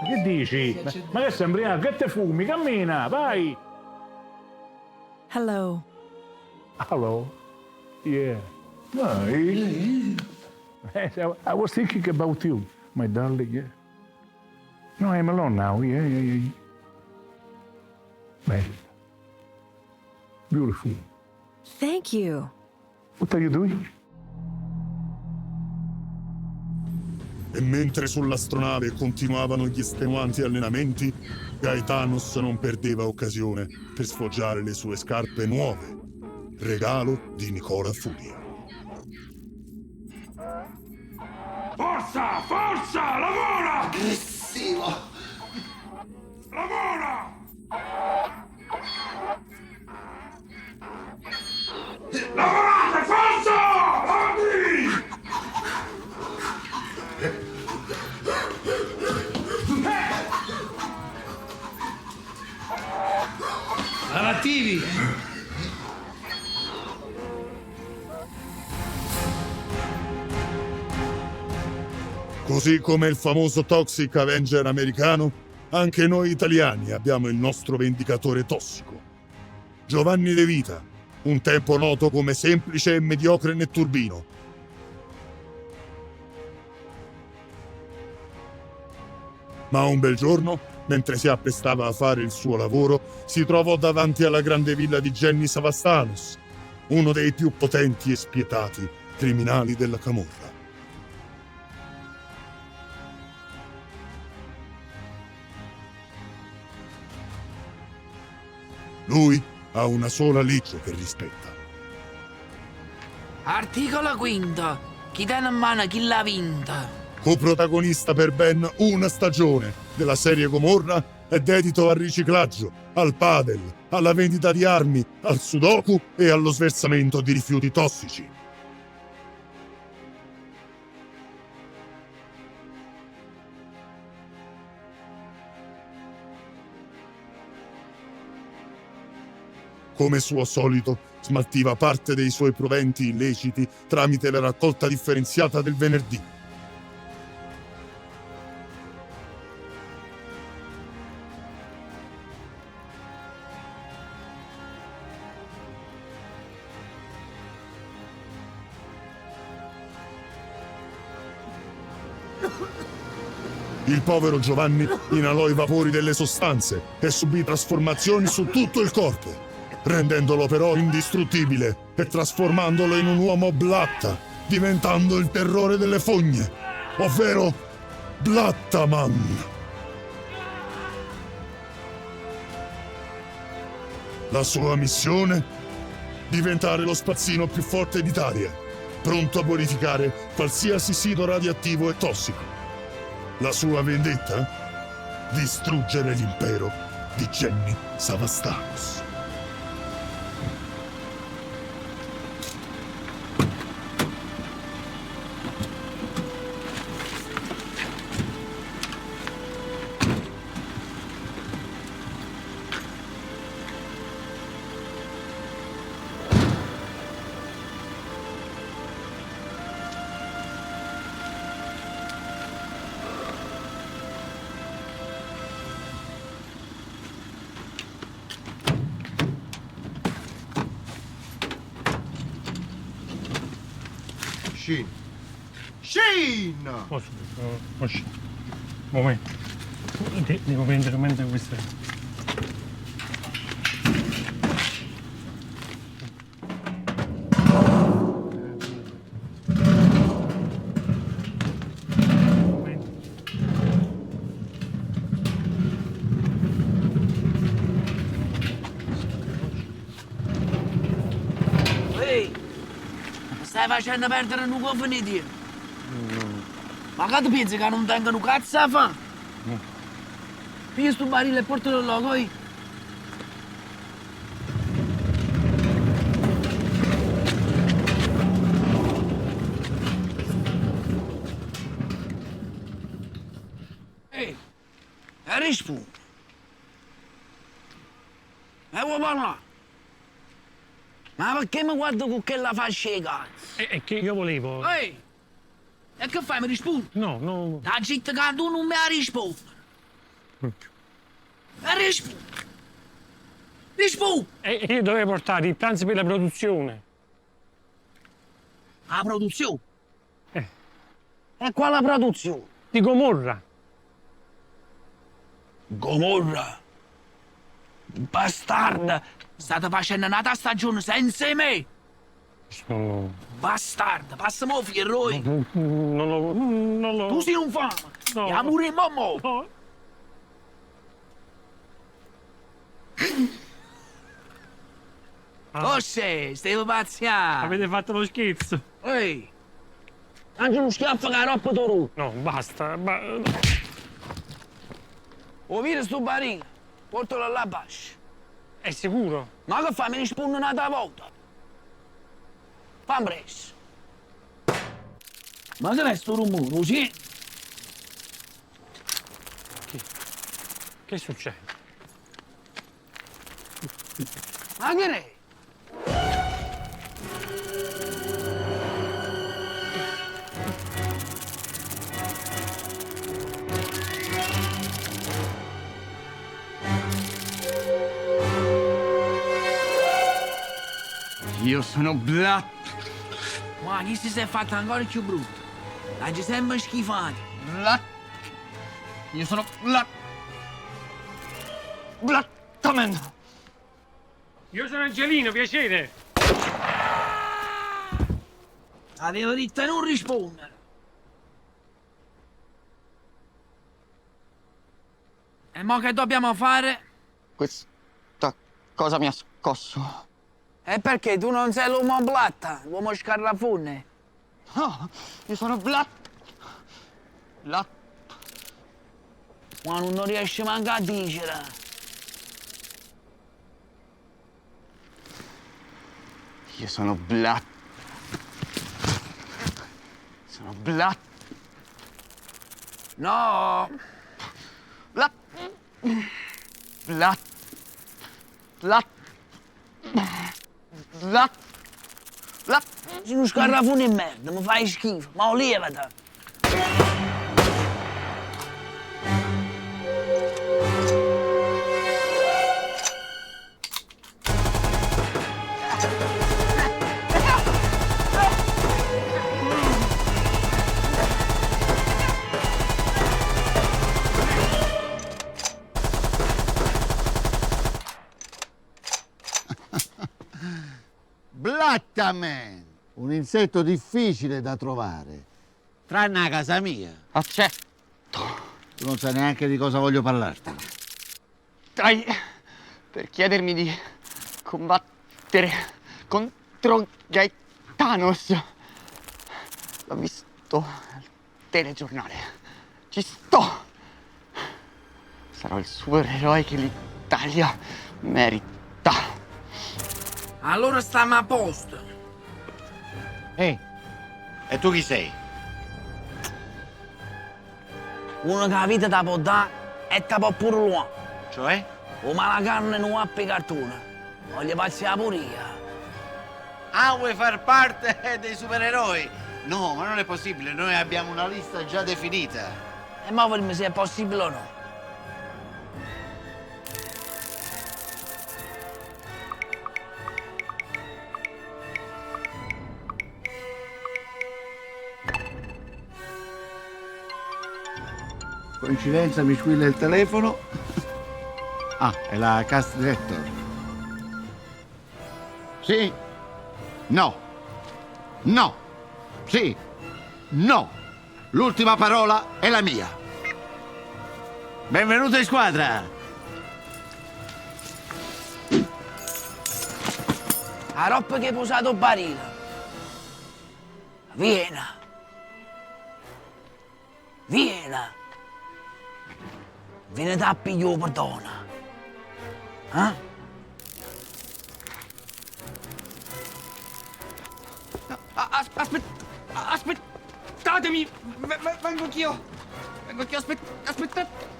Ma che dici? Ma che sei embriaco? Che te fumi? Cammina, vai. Hello. Hello. Yeah. Nice. I was thinking about you, my darling. Yeah. No, I'm alone now. Yeah. Bella. Beautiful. Thank you. What are you doing? E mentre sull'astronave continuavano gli estenuanti allenamenti, Gaetanos non perdeva occasione per sfoggiare le sue scarpe nuove, regalo di Nicola Furia. Forza, lavora! Aggressivo! Lavora! Lavorate, forza! Avanti! Attivi! Così come il famoso Toxic Avenger americano, anche noi italiani abbiamo il nostro vendicatore tossico. Giovanni De Vita, un tempo noto come semplice e mediocre netturbino. Ma un bel giorno, mentre si apprestava a fare il suo lavoro, si trovò davanti alla grande villa di Jenny Savastanos, uno dei più potenti e spietati criminali della camorra. Lui ha una sola legge che rispetta. Articolo 5. Chi tiene in mano chi l'ha vinta. Coprotagonista per ben una stagione della serie Gomorra, è dedito al riciclaggio, al padel, alla vendita di armi, al sudoku e allo sversamento di rifiuti tossici. Come suo solito, smaltiva parte dei suoi proventi illeciti tramite la raccolta differenziata del venerdì. Il povero Giovanni inalò i vapori delle sostanze e subì trasformazioni su tutto il corpo, rendendolo però indistruttibile e trasformandolo in un uomo blatta, diventando il terrore delle fogne, ovvero Blattaman. La sua missione? Diventare lo spazzino più forte d'Italia, pronto a bonificare qualsiasi sito radioattivo e tossico. La sua vendetta? Distruggere l'impero di Jenny Savastanos. Sheen! Momento. Devo prendere mentre questa. Ehi! Stai facendo perdere un po' finiti. Ma che tu pensi che non tengono cazzo a fare? Piglia sto barile e portalo là, poi. Ehi, rispondi. E vuoi parlare? Ma perché mi guardo con quella faccia di cazzo? È che io volevo... Ehi! E che fai, mi rispondi? No, no... La gente che tu non mi ha risposto. Rispondi! Rispondi! E io dovevo portare il pranzo per la produzione. La produzione? E quale produzione? Di Gomorra. Gomorra? Bastarda! State facendo un'altra stagione senza me! No. Bastarda, passami il fierroi! Non lo... Tu sei un fame! No. E amore mamma! No. Forse, stai pazziando! Avete fatto lo scherzo. Ehi! Anche uno schiaffo che la roba tu! No, basta. O vire sto barile, portalo alla bascia. È sicuro? Ma che fai? Mi rispondi un'altra volta. Fammi presto. Ma che è sto rumore, così? Che succede? Ma che è? Io sono Blood. Ma chi si è fatto ancora più brutto? L'hai sempre schifato. Blood. Io sono Blood. Blood. Io sono Angelino, piacere. Avevo detto di non rispondere. E mo che dobbiamo fare? Questa cosa mi ha scosso. E perché tu non sei l'uomo blatta, l'uomo scarrafone? No, io sono Blood. Blood. Ma non riesci manco a dicere. Io sono Blood. Sono Blood. No! Blood. Blood. Blood. Blood. Blood. Sei uno scarrafone di merda, mi fai schifo, ma levati! Blattaman! Un insetto difficile da trovare. Tranne a casa mia. Accetto. Tu non sai neanche di cosa voglio parlarti. Stai per chiedermi di combattere contro Gaetanos. L'ho visto al telegiornale. Ci sto. Sarò il supereroe che l'Italia merita. Allora stiamo a posto. Ehi, e tu chi sei? Uno che la vita ti può dare e ti può pure l'uomo. Cioè? O ma la carne non ha per cartone. Voglio farsi la puria. Ah, vuoi far parte dei supereroi? No, ma non è possibile, noi abbiamo una lista già definita. E mo' vediamo se è possibile o no. Coincidenza, mi squilla il telefono. Ah, è la cast director. Sì? No. No. Sì. No. L'ultima parola è la mia. Benvenuto in squadra. La roba che hai posato barile. Viena. Viena. Viene da pigliare perdona. Eh? Aspettatemi! Vengo anch'io! Vengo anch'io, aspettate!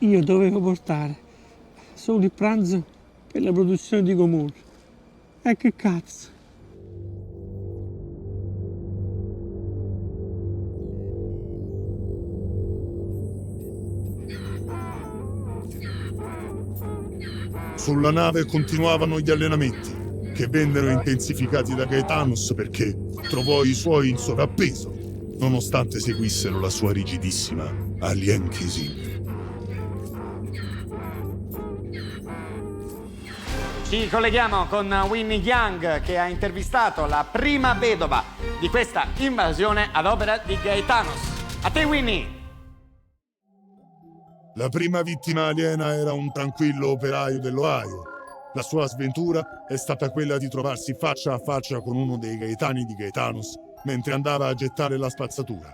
Io dovevo portare solo il pranzo per la produzione di Comune. E che cazzo? Sulla nave continuavano gli allenamenti, che vennero intensificati da Gaetanos perché trovò i suoi in sovrappeso, nonostante seguissero la sua rigidissima Alien Cuisine. Ci colleghiamo con Winnie Young, che ha intervistato la prima vedova di questa invasione ad opera di Gaetanos. A te, Winnie! La prima vittima aliena era un tranquillo operaio dell'Ohio. La sua sventura è stata quella di trovarsi faccia a faccia con uno dei gaetani di Gaetanos mentre andava a gettare la spazzatura.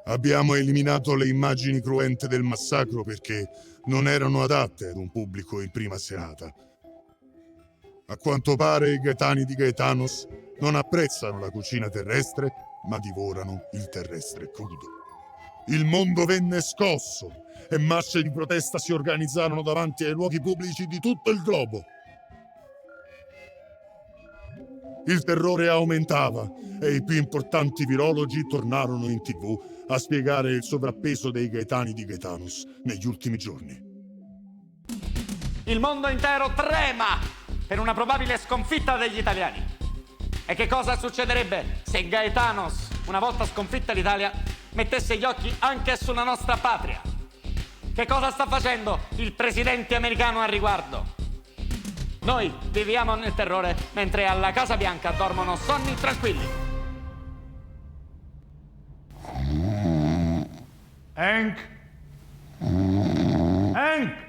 Abbiamo eliminato le immagini cruente del massacro perché non erano adatte ad un pubblico in prima serata. A quanto pare i gaetani di Gaetanos non apprezzano la cucina terrestre, ma divorano il terrestre crudo. Il mondo venne scosso e marce di protesta si organizzarono davanti ai luoghi pubblici di tutto il globo. Il terrore aumentava e i più importanti virologi tornarono in TV a spiegare il sovrappeso dei gaetani di Gaetanos negli ultimi giorni. Il mondo intero trema per una probabile sconfitta degli italiani. E che cosa succederebbe se Gaetanos, una volta sconfitta l'Italia, mettesse gli occhi anche sulla nostra patria? Che cosa sta facendo il presidente americano al riguardo? Noi viviamo nel terrore mentre alla Casa Bianca dormono sonni tranquilli. Hank? Hank?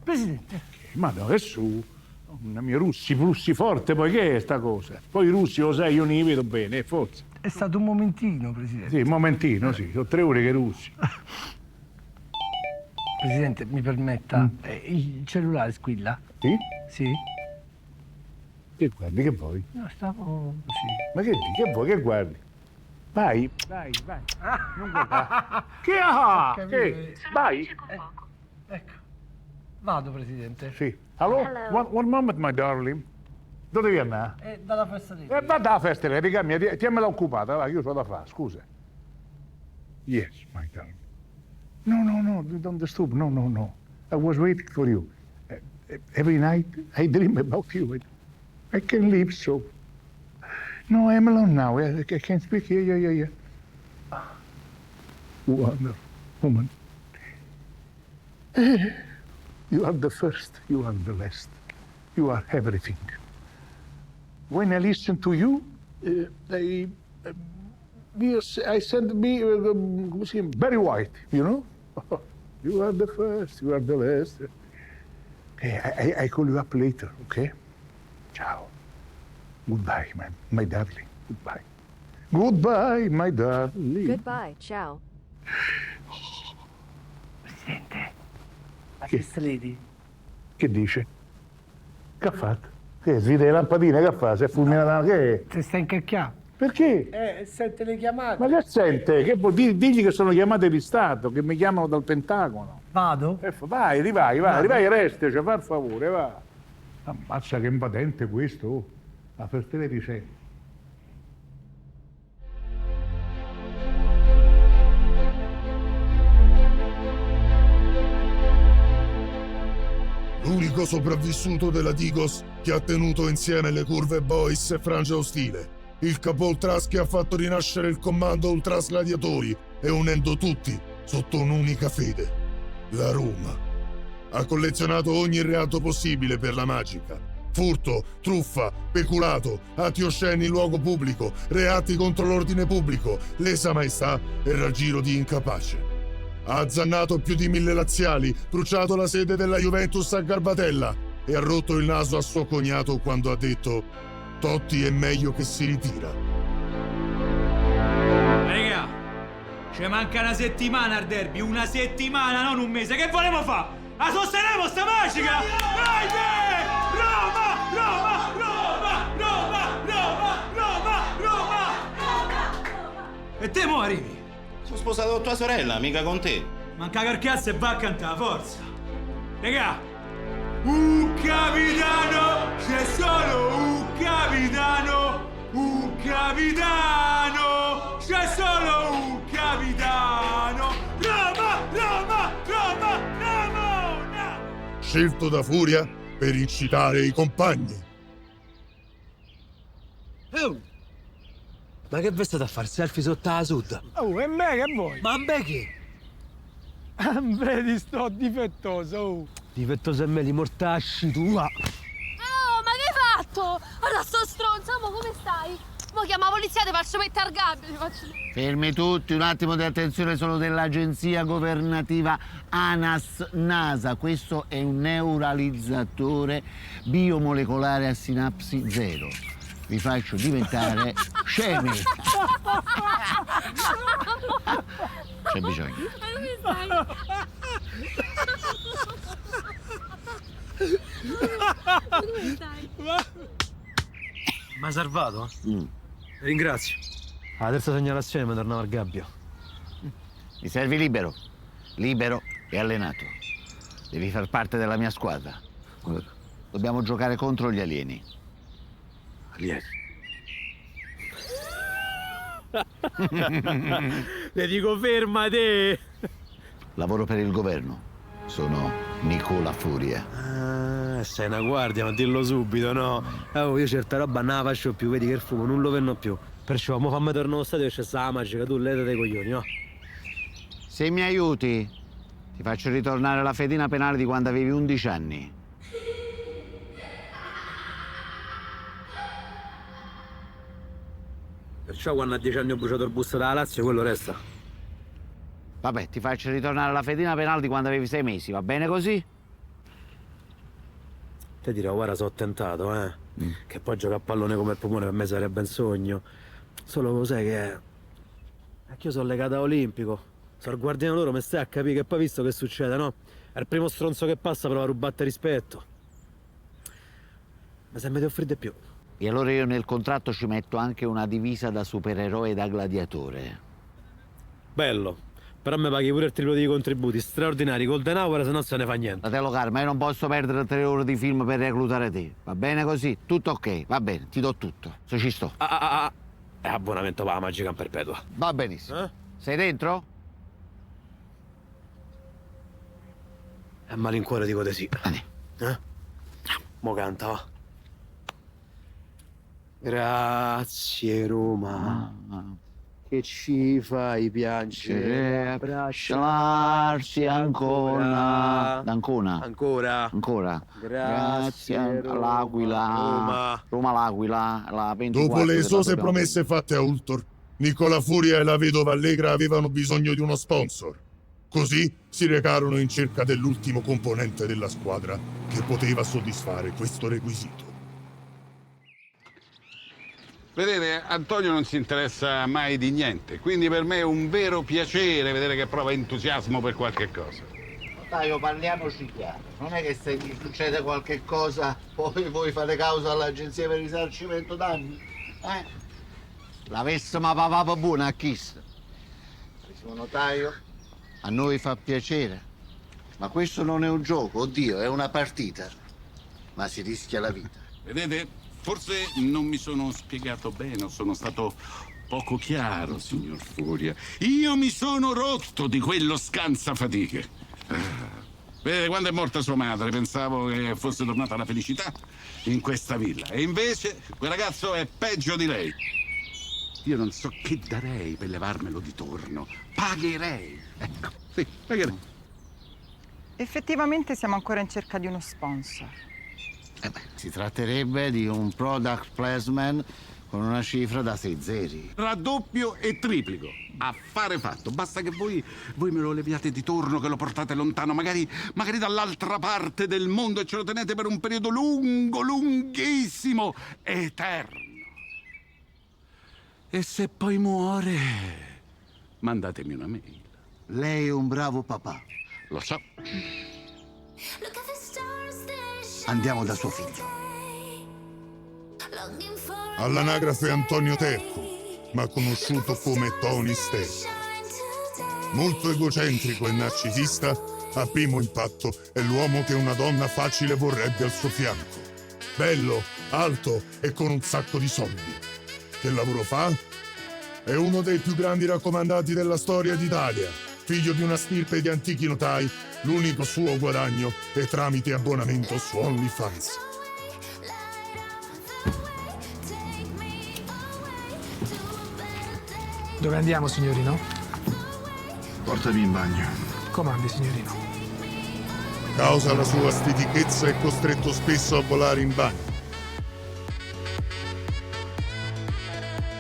Presidente. Ma dove su? Una mia russi, flussi forte, poi che è sta cosa? Poi i russi, lo sai, io non li vedo bene, forse. È stato un momentino, Presidente. Sì, un momentino, sì, sono 3 ore che russi. Presidente, mi permetta, il cellulare squilla? Sì? Sì? Che guardi, che vuoi? No, stavo così. Ma che vuoi, che guardi? Vai, vai. Non guardare. Che ha? Che? Vai. Ecco. Vado, Presidente. Sì. Allora, one moment, my darling. Dove devi andare? Dalla festa lì. Va alla festa lì, raga mia, tienimela occupata, va, io so da fare, scusa. Yes, my darling. No, don't disturb, no. I was waiting for you. Every night I dream about you. I can't live so. No, I'm alone now. I can't speak. Yeah. Wonderful woman. You are the first, you are the last. You are everything. When I listen to you, I send me very white, you know? You are the first, you are the last. Okay, I call you up later, okay? Ciao. Goodbye, my darling. Goodbye. Goodbye, my darling. Goodbye, ciao. Presidente, ma che lady? Che dice? Che ha fatto? Che svide le lampadine, che fa? Si è fulminata, che è? Ti stai incacchiando? Perché? Sente le chiamate. Ma che sente? Che vuol dire? Digli che sono chiamate di Stato, che mi chiamano dal Pentagono. Vado? Vai, resti, cioè, fa il favore, va. Ammazza che invadente questo. La First Lady c'è. L'unico sopravvissuto della Digos che ha tenuto insieme le curve Boys e Frangia Ostile. Il capo Ultras che ha fatto rinascere il comando Ultras Gladiatori e unendo tutti sotto un'unica fede, la Roma. Ha collezionato ogni reato possibile per la magica. Furto, truffa, peculato, atti osceni in luogo pubblico, reati contro l'ordine pubblico, lesa maestà e raggiro di incapace. Ha azzannato più di 1000 laziali, bruciato la sede della Juventus a Garbatella e ha rotto il naso a suo cognato quando ha detto «Totti è meglio che si ritira». Ci manca una settimana al derby, una settimana, non un mese. Che volevamo fare? La sosterremo sta magica? Vai te! Roma! Roma! Roma! Roma! Roma! Roma! Roma! E te mo arrivi? Sono sposato con tua sorella, mica con te. Manca carcazzo e va a cantare, forza! Regà! Un capitano! C'è solo un capitano! Un capitano! C'è solo un capitano! Roma! Roma! Roma! Roma! Scelto da Furia per incitare i compagni. Oh! Ma che vi state a fare selfie sotto la sud? Oh, e me che vuoi? Ma me che? Vedi, sto difettoso. Oh. Difettoso e me li mortasci tu, va! Oh, ma che hai fatto? Allora sto stronzo, mo come stai? Mo chiama la polizia, ti faccio mettere al gabbio, ti faccio... Fermi tutti, un attimo di attenzione, sono dell'agenzia governativa ANAS-NASA. Questo è un neuralizzatore biomolecolare a sinapsi zero. Vi faccio diventare scemi. C'è bisogno. Ma come stai? Come stai? Ma salvato? Ringrazio. La terza segnalazione mi tornava al gabbio. Mi servi libero. Libero e allenato. Devi far parte della mia squadra. Dobbiamo giocare contro gli alieni. Alieni? Le dico fermate! Lavoro per il governo. Sono Nicola Furia. Ah, sei una guardia, ma dillo subito, no? Oh, io certa roba non la faccio più, vedi che il fumo non lo venno più. Perciò, mo fammi tornare allo stadio e c'è sta la magica, tu lei dei coglioni, no? Se mi aiuti, ti faccio ritornare la fedina penale di quando avevi 11 anni. Perciò quando a 10 anni ho bruciato il bus della Lazio, quello resta. Vabbè, ti faccio ritornare la fedina penale di quando avevi 6 mesi, va bene così? Te dirò, guarda, sono tentato, Che poi giocare a pallone come il pomone per me sarebbe un sogno. Solo lo sai che è che io sono legato a Olimpico. Sono il guardiano loro, mi stai a capire che poi visto che succede, no? È il primo stronzo che passa, prova a rubarti rispetto. Ma se mi devo offrire di più. E allora io nel contratto ci metto anche una divisa da supereroe e da gladiatore. Bello. Però mi paghi pure il triplo di contributi straordinari, golden hour, se no se ne fa niente. Fratello caro, ma io non posso perdere 3 ore di film per reclutare te. Va bene così? Tutto ok, va bene, ti do tutto. Se ci sto. È abbonamento per la Magica Perpetua. Va benissimo. Sei dentro? A malincuore dico di sì. Mo canta, va. Grazie Roma, che ci fai piangere, abbracciarsi ancora. D'Ancona. Ancora. Ancora. Grazie all'Aquila. Roma l'Aquila. La 24 Dopo le esose dobbiamo- promesse fatte a Ultor, Nicola Furia e la vedova Allegra avevano bisogno di uno sponsor. Così si recarono in cerca dell'ultimo componente della squadra che poteva soddisfare questo requisito. Vedete, Antonio non si interessa mai di niente, quindi per me è un vero piacere vedere che prova entusiasmo per qualche cosa. Dai, parliamoci chiaro. Non è che se gli succede qualche cosa, poi voi fate causa all'agenzia per il risarcimento danni. L'avessimo papà buona a chi? Carissimo notaio, a noi fa piacere. Ma questo non è un gioco, oddio, è una partita. Ma si rischia la vita. Vedete, forse non mi sono spiegato bene, o sono stato poco chiaro, signor Furia. Io mi sono rotto di quello scansafatiche. Vedete, quando è morta sua madre pensavo che fosse tornata la felicità in questa villa. E invece quel ragazzo è peggio di lei. Io non so che darei per levarmelo di torno. Pagherei. Ecco, sì, pagherei. Effettivamente siamo ancora in cerca di uno sponsor. Si tratterebbe di un product placement con una cifra da 6 zeri. Raddoppio e triplico. Affare fatto. Basta che voi me lo leviate di torno, che lo portate lontano, magari dall'altra parte del mondo, e ce lo tenete per un periodo lungo, lunghissimo, eterno. E se poi muore, mandatemi una mail. Lei è un bravo papà. Lo so. Andiamo da suo figlio. All'anagrafe Antonio Terco, ma conosciuto come Tony stesso. Molto egocentrico e narcisista, a primo impatto è l'uomo che una donna facile vorrebbe al suo fianco. Bello, alto e con un sacco di soldi. Che lavoro fa? È uno dei più grandi raccomandati della storia d'Italia. Figlio di una stirpe di antichi notai, l'unico suo guadagno è tramite abbonamento su OnlyFans. Dove andiamo, signorino? Portami in bagno. Comandi, signorino. Causa la sua stitichezza è costretto spesso a volare in bagno.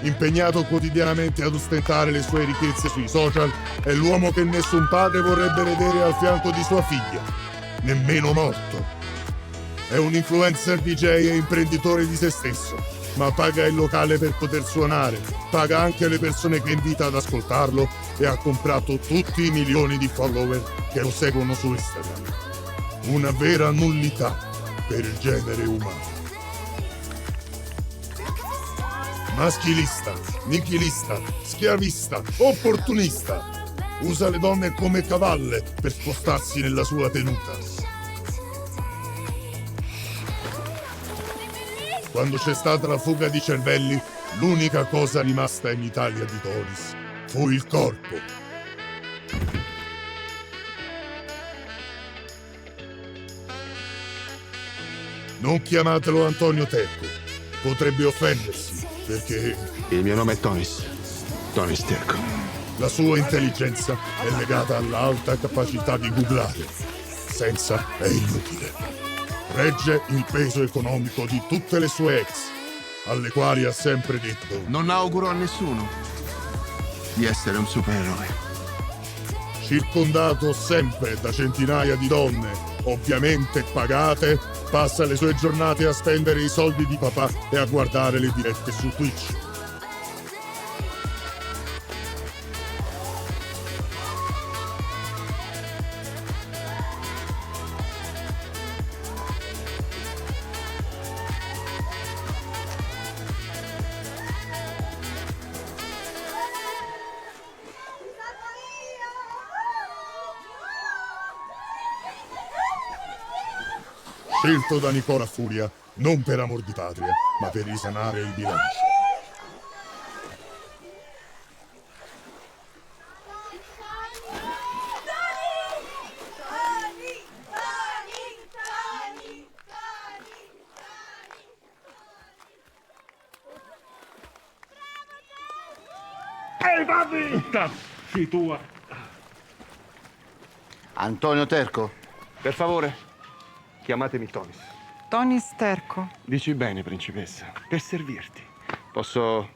Impegnato quotidianamente ad ostentare le sue ricchezze sui social, è l'uomo che nessun padre vorrebbe vedere al fianco di sua figlia, nemmeno morto. È un influencer DJ e imprenditore di se stesso, ma paga il locale per poter suonare, paga anche le persone che invita ad ascoltarlo e ha comprato tutti i milioni di follower che lo seguono su Instagram. Una vera nullità per il genere umano. Maschilista, nichilista, schiavista, opportunista. Usa le donne come cavalle per spostarsi nella sua tenuta. Quando c'è stata la fuga di cervelli, l'unica cosa rimasta in Italia di Tonis fu il corpo. Non chiamatelo Antonio Terco, potrebbe offendersi, perché... Il mio nome è Tonis. Tonis Terco. La sua intelligenza è legata all'alta capacità di googlare. Senza è inutile. Regge il peso economico di tutte le sue ex, alle quali ha sempre detto: non auguro a nessuno di essere un supereroe. Circondato sempre da centinaia di donne, ovviamente pagate, passa le sue giornate a spendere i soldi di papà e a guardare le dirette su Twitch. Scelto da Nicola Furia, non per amor di patria, ma per risanare il bilancio. Ehi, papi! Sì, tua. Antonio Terco, per favore, chiamatemi Tonis. Tony Sterco. Dici bene, principessa. Per servirti. Posso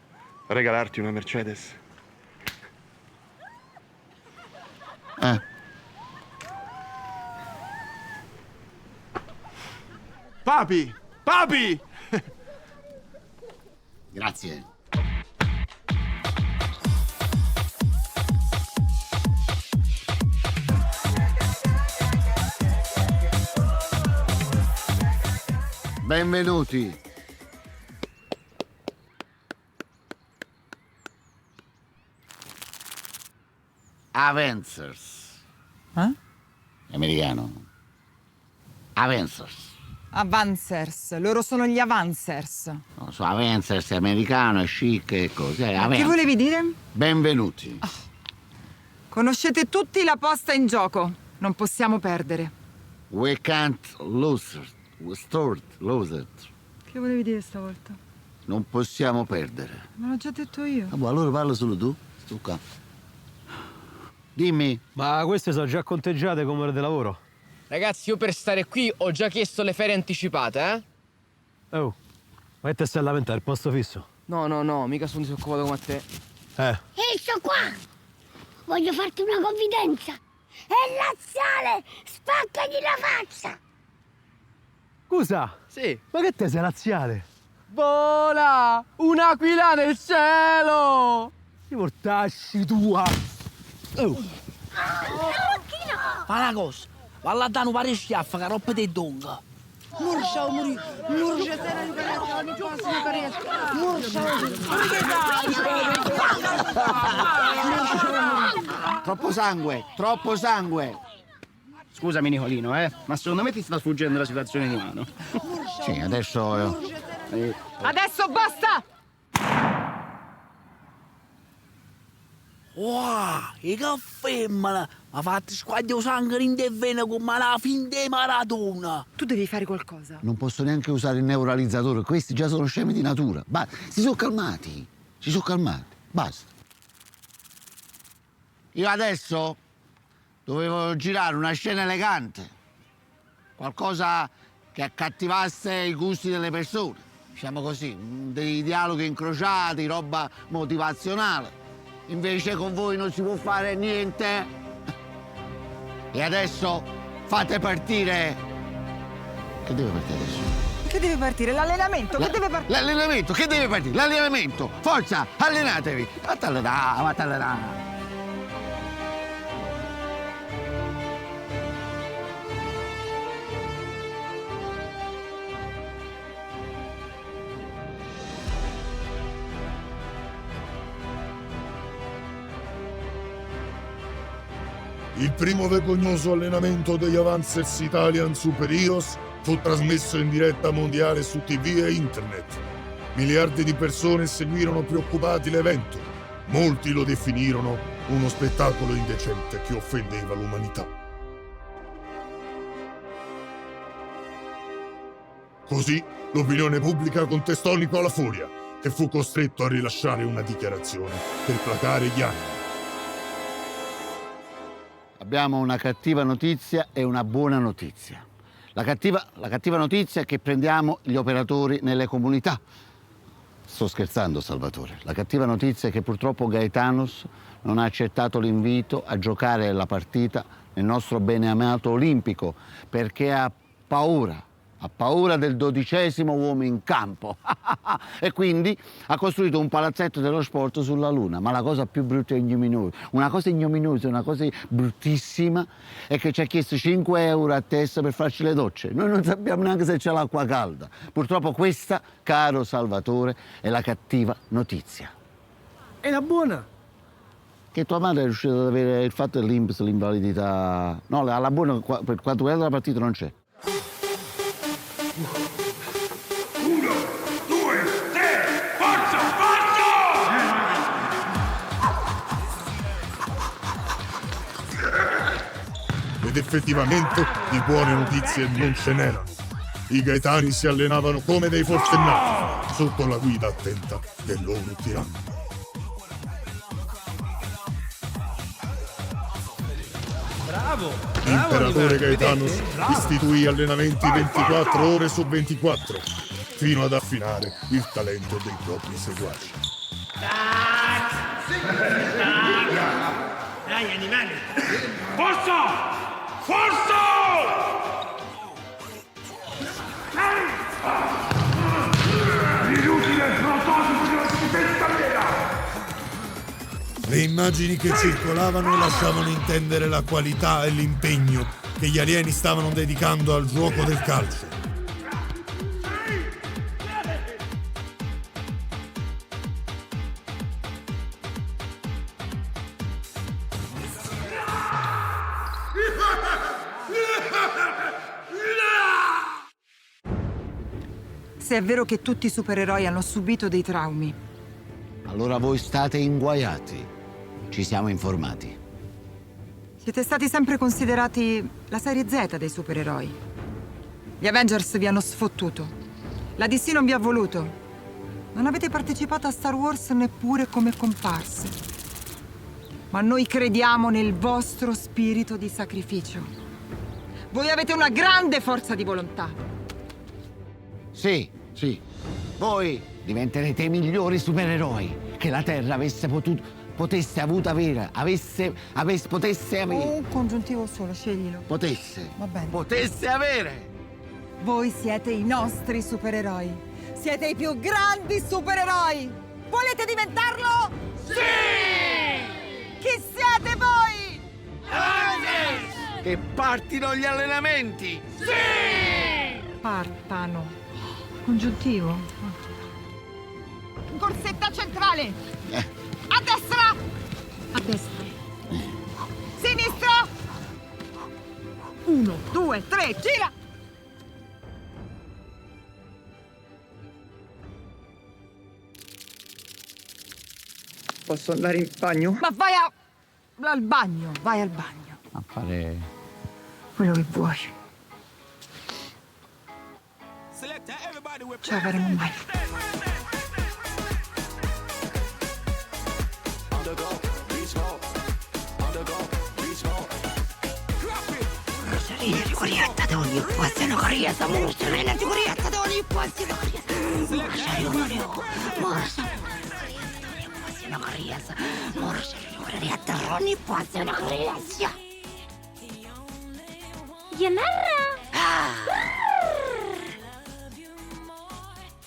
regalarti una Mercedes? Papi! Papi! Grazie. Benvenuti. Avengers. Americano. Avengers. Avancers. Loro sono gli Avancers. Non so, Avengers è americano, è chic e così. Che volevi dire? Benvenuti. Conoscete tutti la posta in gioco. Non possiamo perdere. We can't lose it. Lose it. Che volevi dire stavolta? Non possiamo perdere. Me l'ho già detto io. Allora parla solo tu. Sto qua. Dimmi. Ma queste sono già conteggiate come ore di lavoro. Ragazzi, io per stare qui ho già chiesto le ferie anticipate, Oh, ma te stai a lamentare il posto fisso? No, mica sono disoccupato come te. Ehi, sto qua! Voglio farti una confidenza. È laziale! Spaccagli la faccia! Scusa? Sì. Ma che te sei laziale? Vola! Un'aquila nel cielo! Ti portasci tua! Fa una cosa, va là da un pare schiaffa che roba di donga. Murcia, murcia, Troppo sangue, troppo sangue. Scusami Nicolino, ma secondo me ti sta sfuggendo la situazione di mano. Sì, adesso... Adesso basta! Wow, e che femmina! Ma fatti squaglio sangue in te vena come la fin de Maradona! Tu devi fare qualcosa. Non posso neanche usare il neuralizzatore, questi già sono scemi di natura. Si sono calmati, basta. Io adesso dovevo girare una scena elegante, qualcosa che accattivasse i gusti delle persone, diciamo così, dei dialoghi incrociati, roba motivazionale. Invece con voi non si può fare niente. E adesso fate partire. Che deve partire adesso? Che deve partire? L'allenamento? Che deve partire? L'allenamento? Che deve partire? L'allenamento! Forza, allenatevi! Vattene là! Il primo vergognoso allenamento degli Avancers Italian Super Heroes fu trasmesso in diretta mondiale su TV e internet. Miliardi di persone seguirono preoccupati l'evento. Molti lo definirono uno spettacolo indecente che offendeva l'umanità. Così l'opinione pubblica contestò Nicola Furia, che fu costretto a rilasciare una dichiarazione per placare gli animi. Abbiamo una cattiva notizia e una buona notizia. La cattiva notizia è che prendiamo gli operatori nelle comunità. Sto scherzando, Salvatore. La cattiva notizia è che purtroppo Gaetanos non ha accettato l'invito a giocare la partita nel nostro beneamato Olimpico perché ha paura del 12° uomo in campo e quindi ha costruito un palazzetto dello sport sulla Luna. Ma la cosa più brutta e ignominiosa, una cosa bruttissima, è che ci ha chiesto 5 euro a testa per farci le docce. Noi non sappiamo neanche se c'è l'acqua calda. Purtroppo questa, caro Salvatore, è la cattiva notizia. E la buona? Che tua madre è riuscita ad avere il fatto dell'INPS, l'invalidità... No, la buona per quanto riguarda la partita non c'è. 1, 2, 3, forza! Ed effettivamente di buone notizie non ce n'erano. I gaetani si allenavano come dei forsennati, sotto la guida attenta del loro tiranno. Bravo! L'imperatore Gaetanos istituì allenamenti 24 ore su 24, fino ad affinare il talento dei propri seguaci. Dai, animali! Forza! Forza! L'inutile prototipo della stupenda vera! Le immagini che circolavano lasciavano intendere la qualità e l'impegno che gli alieni stavano dedicando al gioco del calcio. Se è vero che tutti i supereroi hanno subito dei traumi, Allora voi state inguaiati. Ci siamo informati. siete stati sempre considerati la serie Z dei supereroi. Gli Avengers vi hanno sfottuto. La DC non vi ha voluto. Non avete partecipato a Star Wars neppure come comparse. Ma noi crediamo nel vostro spirito di sacrificio. Voi avete una grande forza di volontà. Sì. Voi diventerete i migliori supereroi che la Terra potesse avere. Un congiuntivo solo, sceglilo. Potesse. Va bene. Potesse avere. Voi siete i nostri supereroi. Siete i più grandi supereroi. Volete diventarlo? Sì! Chi siete voi? Avanti! Che partino gli allenamenti! Sì! Partano. Congiuntivo. Corsetta centrale. A destra. A destra. Sinistra. 1, 2, 3, gira. Posso andare in bagno? Ma vai al bagno, vai al bagno. A fare... Quello che vuoi. Ce la faremo mai. Morsalina, coriatta da ogni posto, coriatta, morsalina, coriatta da ogni posto, morsalina, coriatta, morsalina, coriatta da ogni posto, coriatta. Yanara!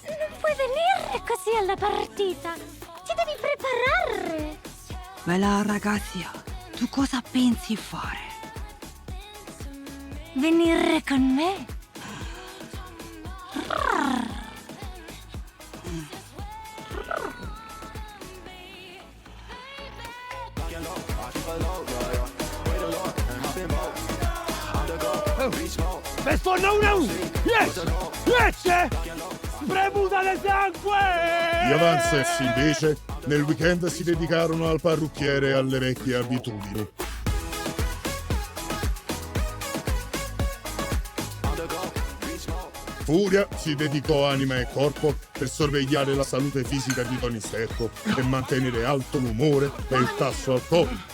Non puoi venire così alla partita. Ti devi preparare. Bella ragazia, tu cosa pensi fare? Venire con me? Bestorna una! Yes! Yes! Spremuta di sangue! Gli Avanzes, invece, nel weekend si dedicarono al parrucchiere e alle vecchie abitudini. Furia si dedicò anima e corpo per sorvegliare la salute fisica di Tony Sterco e mantenere alto l'umore e il tasso alcolico.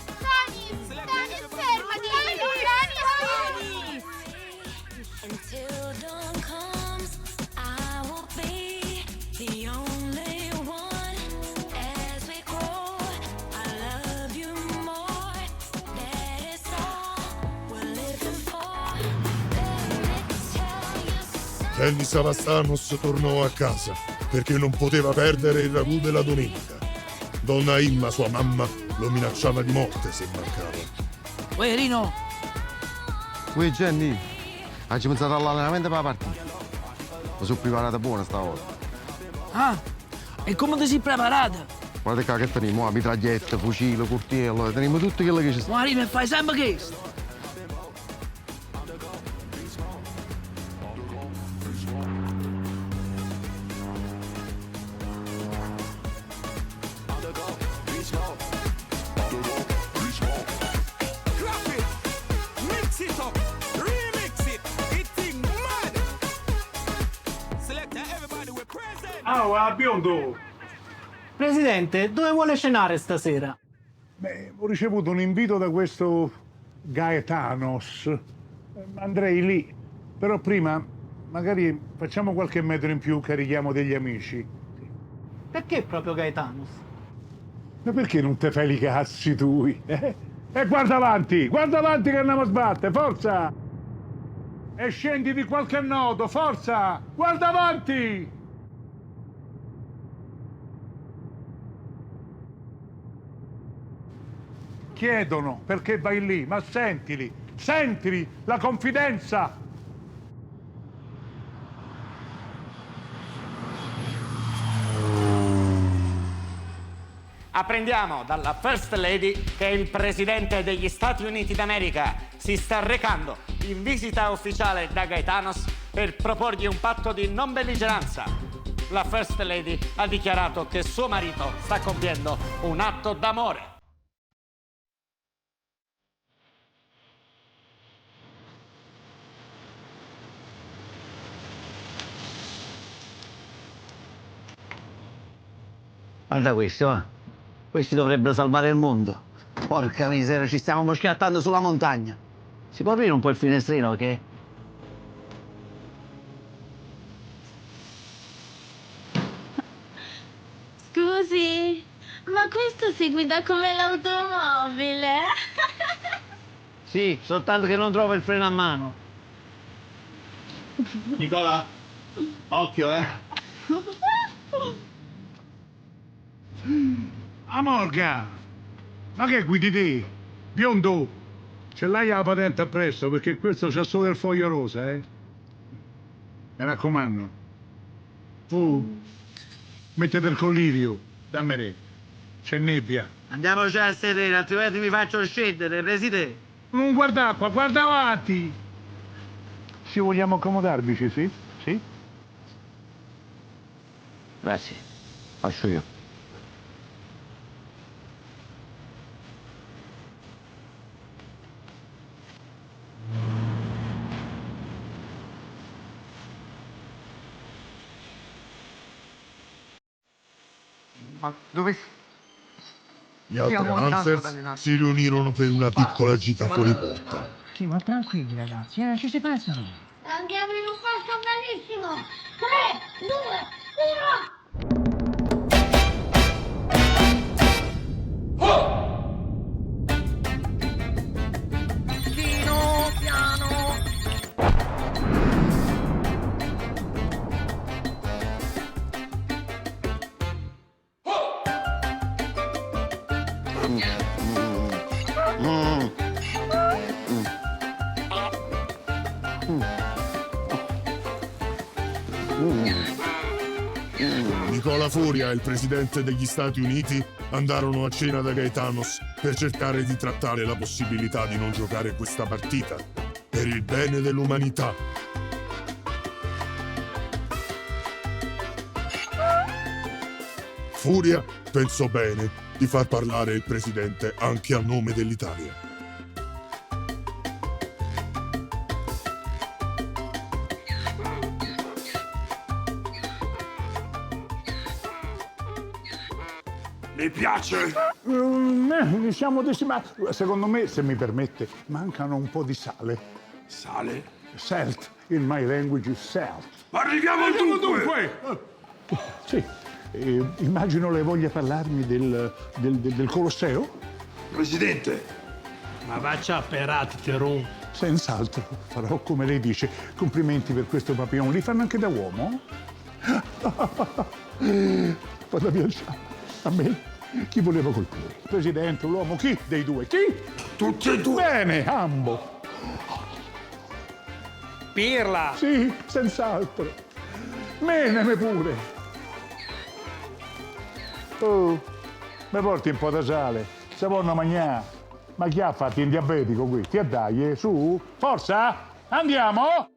Kenny Savastanos tornò a casa perché non poteva perdere il ragù della domenica. Donna Imma, sua mamma, lo minacciava di morte se mancava. Uè, Rino! Uè, Jenny, hai pensato all'allenamento per la partita? Mi sono preparata buona stavolta. Ah, e come ti sei preparata? Guarda che teniamo, mitragliette, fucile, coltello, teniamo tutto quello che ci sta. Ma Rino, fai sempre questo? Ah, biondo! Presidente, dove vuole cenare stasera? Beh, ho ricevuto un invito da questo Gaetanos. Andrei lì. Però prima, magari facciamo qualche metro in più, carichiamo degli amici. Perché proprio Gaetanos? Ma perché non te fai i cazzi tu? E guarda avanti che andiamo a sbattere, forza! E scendi di qualche nodo, forza! Guarda avanti! Chiedono perché vai lì, ma sentili la confidenza! Apprendiamo dalla First Lady che il presidente degli Stati Uniti d'America si sta recando in visita ufficiale da Gaetanos per proporgli un patto di non belligeranza. La First Lady ha dichiarato che suo marito sta compiendo un atto d'amore. Guarda questo, eh. Questi dovrebbero salvare il mondo. Porca miseria, ci stiamo schiattando sulla montagna. Si può aprire un po' il finestrino, che? Scusi, ma questo si guida come l'automobile? Sì, soltanto che non trovo il freno a mano. Nicola, occhio, Morga! Ma che guidi te? Biondo! Ce l'hai la patente appresso perché questo c'ha solo il foglio rosa, eh? Mi raccomando. Tu mettete il collirio, dammene. C'è nebbia. Andiamoci a sedere, altrimenti mi faccio scendere, presidente. Non guarda qua, guarda avanti. Ci vogliamo accomodarvici, sì? Sì? Grazie. Faccio io. Ma dove... Gli altri Hansers si riunirono per una piccola gita fuori porta. Sì, ma tranquilli ragazzi, ci si pensano. Andiamo in un posto bellissimo! 3, 2, 1... Piano, piano! Nicola Furia e il presidente degli Stati Uniti andarono a cena da Gaetanos per cercare di trattare la possibilità di non giocare questa partita, per il bene dell'umanità. Furia pensò bene di far parlare il presidente anche a nome dell'Italia. Mi piace? Siamo decimati. Secondo me, se mi permette, mancano un po' di sale. Sale? Salt. In my language is salt. Arriviamo al dunque! Sì. Immagino lei voglia parlarmi del Colosseo? Presidente, ma vaccia a Peratteron. Senz'altro, farò come lei dice. Complimenti per questo papillon. Li fanno anche da uomo? Vada via il sciame. A me? Chi voleva colpire? Il presidente, l'uomo? Chi dei due? Chi? Tutti e due! Bene, ambo. Pirla! Sì, senz'altro. Meneme pure. Oh, mi porti un po' di sale. Se vuoi mangiare. Ma chi ha fatto in diabetico qui? Ti dai, su? Forza? Andiamo?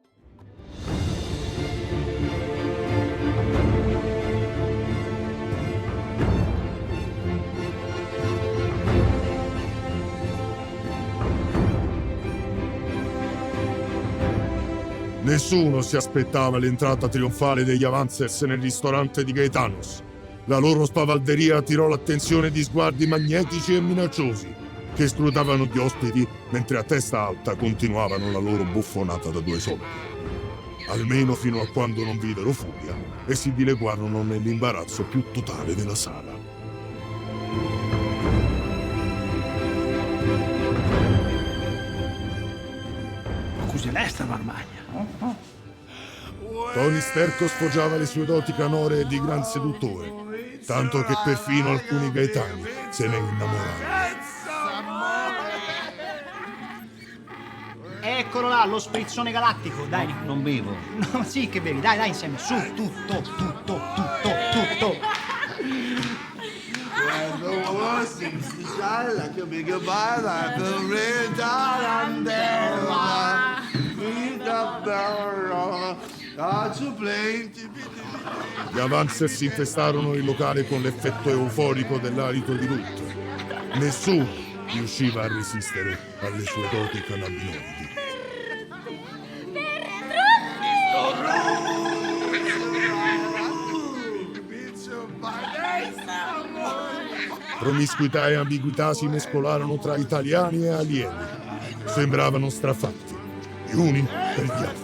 Nessuno si aspettava l'entrata trionfale degli Avancers nel ristorante di Gaetanos. La loro spavalderia attirò l'attenzione di sguardi magnetici e minacciosi, che scrutavano gli ospiti mentre a testa alta continuavano la loro buffonata da due soldi. Almeno fino a quando non videro Furia e si dileguarono nell'imbarazzo più totale della sala. Cos'è l'esta Marmagna? Tony Sterco sfoggiava le sue doti canore di gran seduttore, tanto che perfino alcuni gaetani se ne innamorarono. Eccolo là, lo sprizzone galattico, dai. No, non bevo. No, sì che bevi, dai, insieme, su, tutto. Gli Avancer si infestarono il locale con l'effetto euforico dell'alito di Ruth. Nessuno riusciva a resistere alle sue doti cannabinoidi. Promiscuità e ambiguità si mescolarono tra italiani e alieni. Sembravano strafatti, gli uni per gli altri.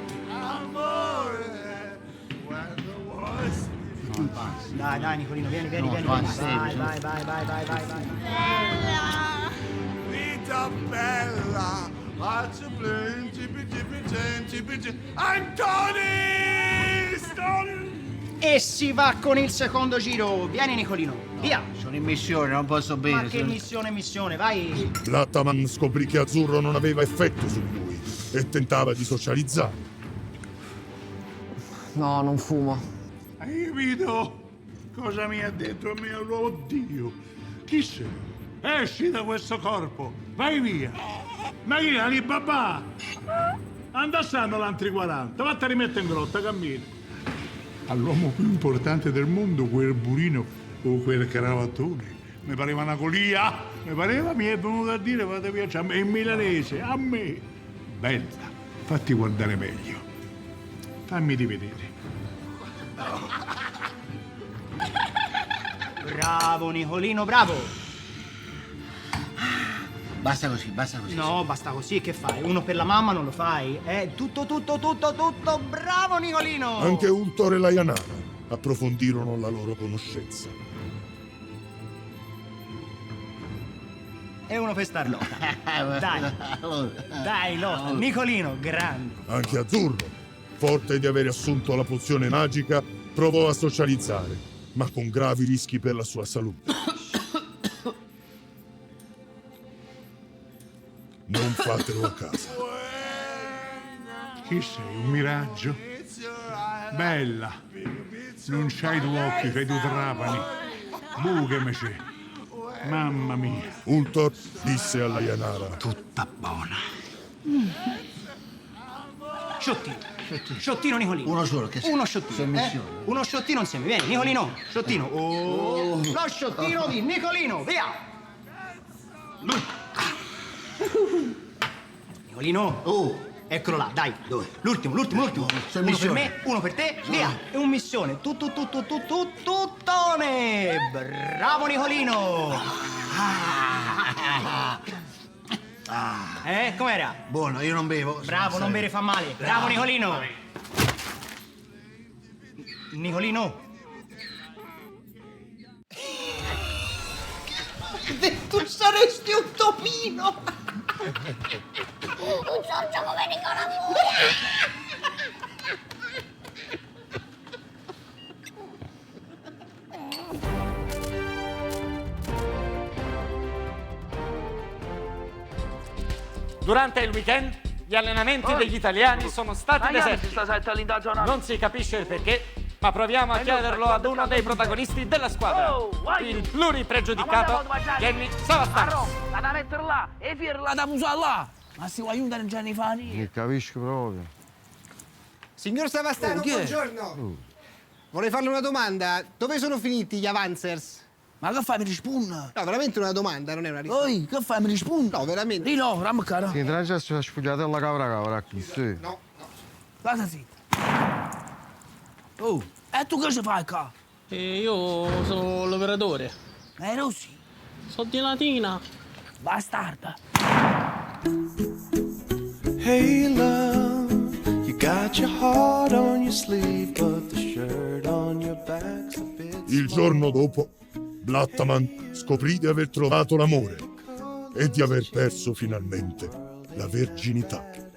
Dai, Nicolino, vieni. Vai. Vita bella, I'm Tony! E si va con il secondo giro. Vieni Nicolino, via. Sono in missione, non posso bere. Ma che missione, vai. Blattaman scoprì che Azzurro non aveva effetto su lui e tentava di socializzare. No, non fumo. Hai capito? Cosa mi ha detto mio oddio? Chi sei? Esci da questo corpo, vai via. Ma chi è lì babà? Andassando l'antri 40, vattene a rimettere in grotta, cammina. All'uomo più importante del mondo, quel burino o quel cravattone. Mi pareva una colia, mi è venuto a dire fate piacere a me, in milanese, a me. Bella, fatti guardare meglio. Fammi rivedere. Bravo Nicolino, bravo. Basta così. No, basta così, che fai? Uno per la mamma non lo fai? Tutto, bravo Nicolino! Anche Ultor e la Janara approfondirono la loro conoscenza. E uno per star lotta. Dai, lotta. Nicolino, grande. Anche Azzurro, forte di aver assunto la pozione magica, provò a socializzare, ma con gravi rischi per la sua salute. Non fatelo a casa. Chi sei? Un miraggio? Bella, non c'hai due occhi, fai due trapani. Buchemici. Mamma mia. Ultor disse alla Janara: tutta buona. Sciottino Nicolino. Uno solo, che uno sciottino. Uno sciottino insieme, vieni Nicolino. Sciottino. Lo sciottino di Nicolino, via. Nicolino. Eccolo là, dai. Dove? L'ultimo. Uno per me, uno per te, via. È un missione. Tuttone. Bravo Nicolino. Com'era? Buono, io non bevo. Bravo, non bere fa male. Bravo Nicolino. Nicolino. Tu saresti un topino! Un sorcio come Nicola Furia! Durante il weekend gli allenamenti degli italiani sono stati deserti. Non si capisce il perché, ma proviamo a chiederlo ad uno dei protagonisti della squadra, il pluripregiudicato Jenny Savastano. La da mettere là e firla da musare là. Ma si vuoi aiutare Gianni Fani? Non capisco proprio. Signor Savastano, buongiorno. Vorrei farle una domanda. Dove sono finiti gli avancers? Ma che fai, mi risponda? No, veramente una domanda, non è una risposta. Oi, che fai, mi risponda? No, veramente. Di no, ramma cara. Sì, tra l'altro è sfogliata la cabra qui, sì. No. Cosa zitta? Oh, e tu che ci fai qua? Io sono l'operatore. Rossi? Sono di Latina. Bastarda. Hey love, you got your heart on your sleeve, but the shirt on your back's a bit. Il giorno dopo, Blattaman scoprì di aver trovato l'amore e di aver perso finalmente la verginità.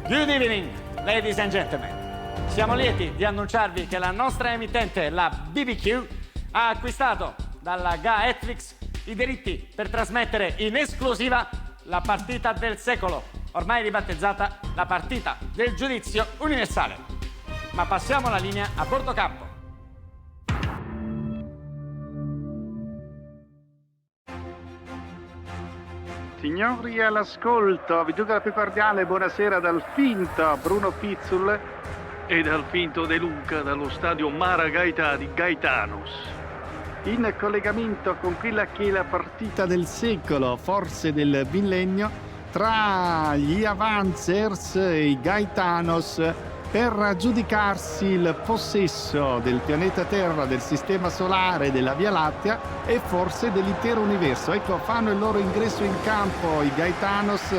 Good evening, ladies and gentlemen. Siamo lieti di annunciarvi che la nostra emittente, la BBQ, ha acquistato dalla Netflix i diritti per trasmettere in esclusiva la partita del secolo, ormai ribattezzata la partita del giudizio universale. Ma passiamo la linea a bordo campo. Signori all'ascolto, vi giunge la più cordiale buonasera dal finto Bruno Pizzul e dal finto De Luca dallo stadio Mara Gaetà di Gaetanos. In collegamento con quella che è la partita del secolo, forse del millennio, tra gli Avanzers e i Gaetanos per aggiudicarsi il possesso del pianeta Terra, del Sistema Solare, della Via Lattea e forse dell'intero universo. Ecco, fanno il loro ingresso in campo i Gaetanos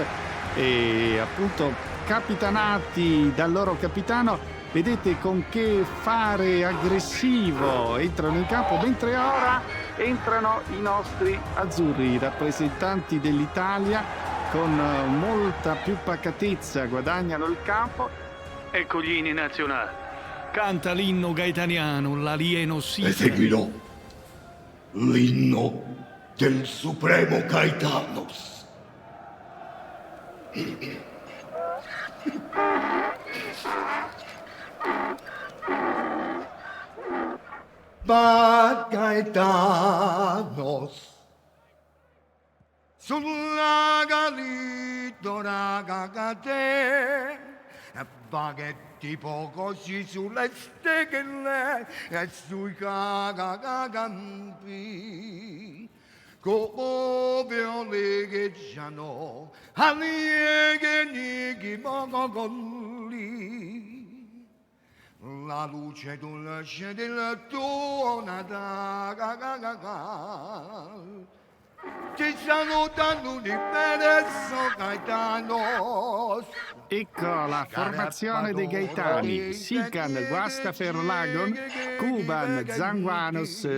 e appunto capitanati dal loro capitano. Vedete con che fare aggressivo entrano in campo, mentre ora entrano i nostri azzurri, i rappresentanti dell'Italia, con molta più pacatezza guadagnano il campo. Ecco gli inni nazionali. Canta l'inno gaetaniano, l'alieno Sica. E seguirò l'inno del Supremo Gaetanos. Ma Gaetanos sulla galidora cagate e baghetti pocosi sulle steghe e sui cagacampi come oleggiano allieghi poco colli. La luce dolce del tuo Natale ti salutano l'universo Gaetanos. Ecco la formazione dei Gaetani: Sican, Guastaferlagon, Cuban, Zanguanos,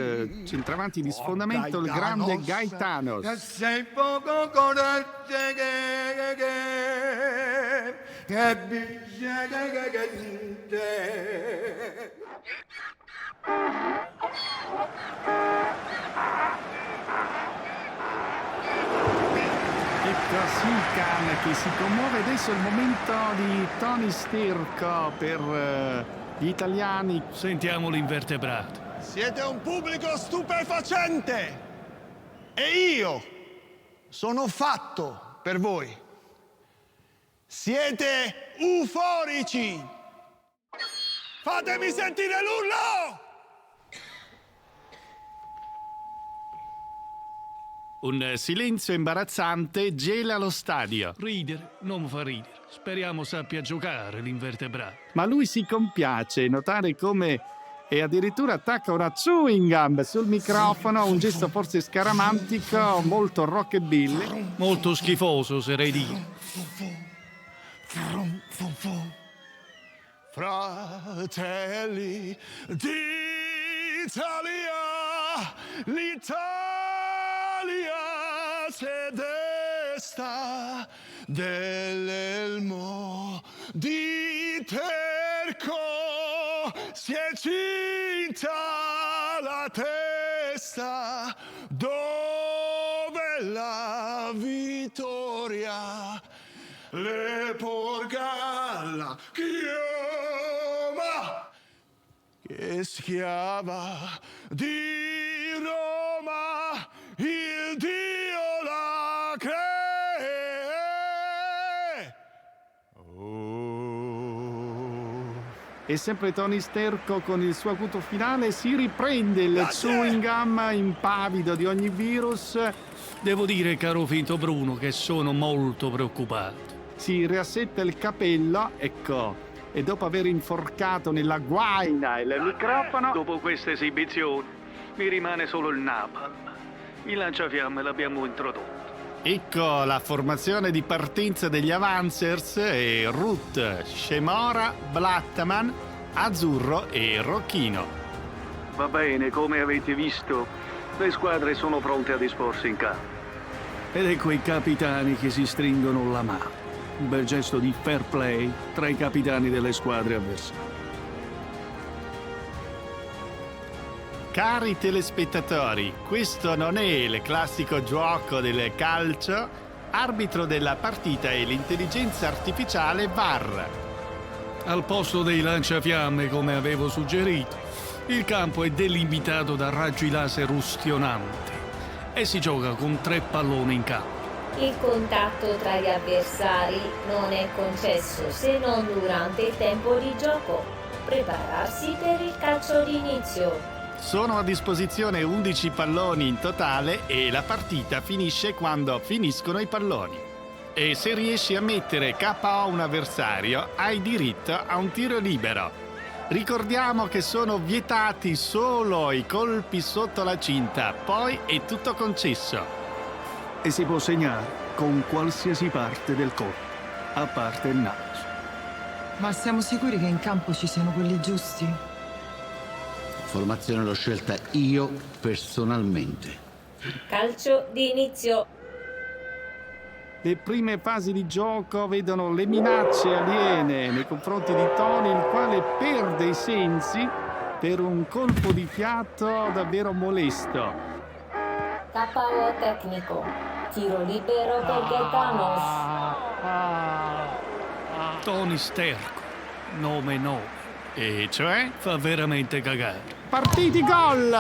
centravanti di sfondamento, il grande Gaetanos. Sei poco corrente che Ecco Sican che si commuove. Adesso è il momento di Tony Sterco per gli italiani. Sentiamo l'invertebrato. Siete un pubblico stupefacente e io sono fatto per voi. Siete euforici. Fatemi sentire l'urlo! Un silenzio imbarazzante gela lo stadio. Ridere non fa ridere. Speriamo sappia giocare l'invertebrato. Ma lui si compiace notare come e addirittura attacca una chewing gum sul microfono, un gesto forse scaramantico, molto rockabilly. Molto schifoso, oserei dire. Fratelli d'Italia, l'Italia c'è desta dell'elmo di Terco, si è cinta la testa dove la vittoria le porga la chioma che schiava di Roma, il Dio la cree. E sempre Tony Sterco con il suo acuto finale si riprende il chewing gum impavido di ogni virus. Devo dire, caro Finto Bruno, che sono molto preoccupato. Si riassetta il capello, ecco, e dopo aver inforcato nella guaina il microfono... Dopo questa esibizione mi rimane solo il napalm. Il lanciafiamme l'abbiamo introdotto. Ecco la formazione di partenza degli Avanzers e Ruth, Scemora, Blattman, Azzurro e Rocchino. Va bene, come avete visto, le squadre sono pronte a disporsi in campo. Ed ecco i capitani che si stringono la mano. Un bel gesto di fair play tra i capitani delle squadre avversarie. Cari telespettatori, questo non è il classico gioco del calcio. Arbitro della partita è l'intelligenza artificiale VAR. Al posto dei lanciafiamme, come avevo suggerito, il campo è delimitato da raggi laser ustionanti e si gioca con 3 palloni in campo. Il contatto tra gli avversari non è concesso se non durante il tempo di gioco. Prepararsi per il calcio d'inizio. Sono a disposizione 11 palloni in totale e la partita finisce quando finiscono i palloni. E se riesci a mettere KO un avversario, hai diritto a un tiro libero. Ricordiamo che sono vietati solo i colpi sotto la cinta, poi è tutto concesso. E si può segnare con qualsiasi parte del corpo, a parte il naso. Ma siamo sicuri che in campo ci siano quelli giusti? Formazione l'ho scelta io personalmente. Calcio di inizio. Le prime fasi di gioco vedono le minacce aliene nei confronti di Tony, il quale perde i sensi per un colpo di fiato davvero molesto. KO tecnico. Tiro libero per Gaetanos. Tony Sterco, nome. E cioè fa veramente cagare. Partiti gol!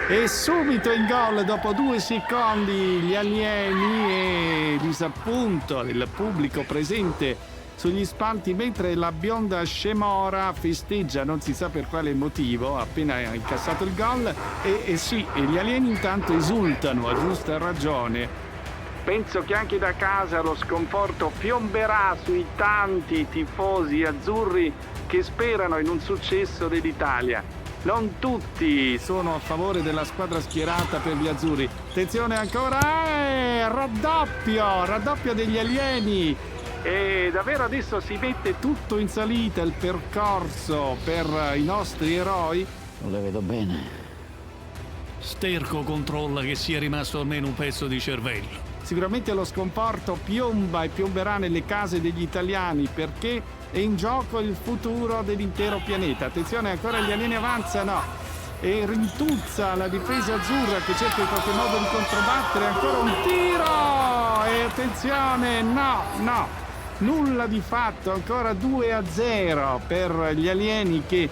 E subito in gol dopo 2 secondi gli alieni e disappunto del pubblico presente sugli spalti mentre la bionda Scemora festeggia non si sa per quale motivo appena ha incassato il gol e sì, e gli alieni intanto esultano a giusta ragione. Penso che anche da casa lo sconforto piomberà sui tanti tifosi azzurri che sperano in un successo dell'Italia. Non tutti sono a favore della squadra schierata per gli azzurri. Attenzione ancora, raddoppio degli alieni. E davvero adesso si mette tutto in salita il percorso per i nostri eroi. Non le vedo bene. Sterco controlla che sia rimasto almeno un pezzo di cervello. Sicuramente lo sconforto piomba e piomberà nelle case degli italiani perché è in gioco il futuro dell'intero pianeta. Attenzione, ancora gli alieni avanzano e rintuzza la difesa azzurra che cerca in qualche modo di controbattere. Ancora un tiro e attenzione, no, nulla di fatto. Ancora 2-0 per gli alieni che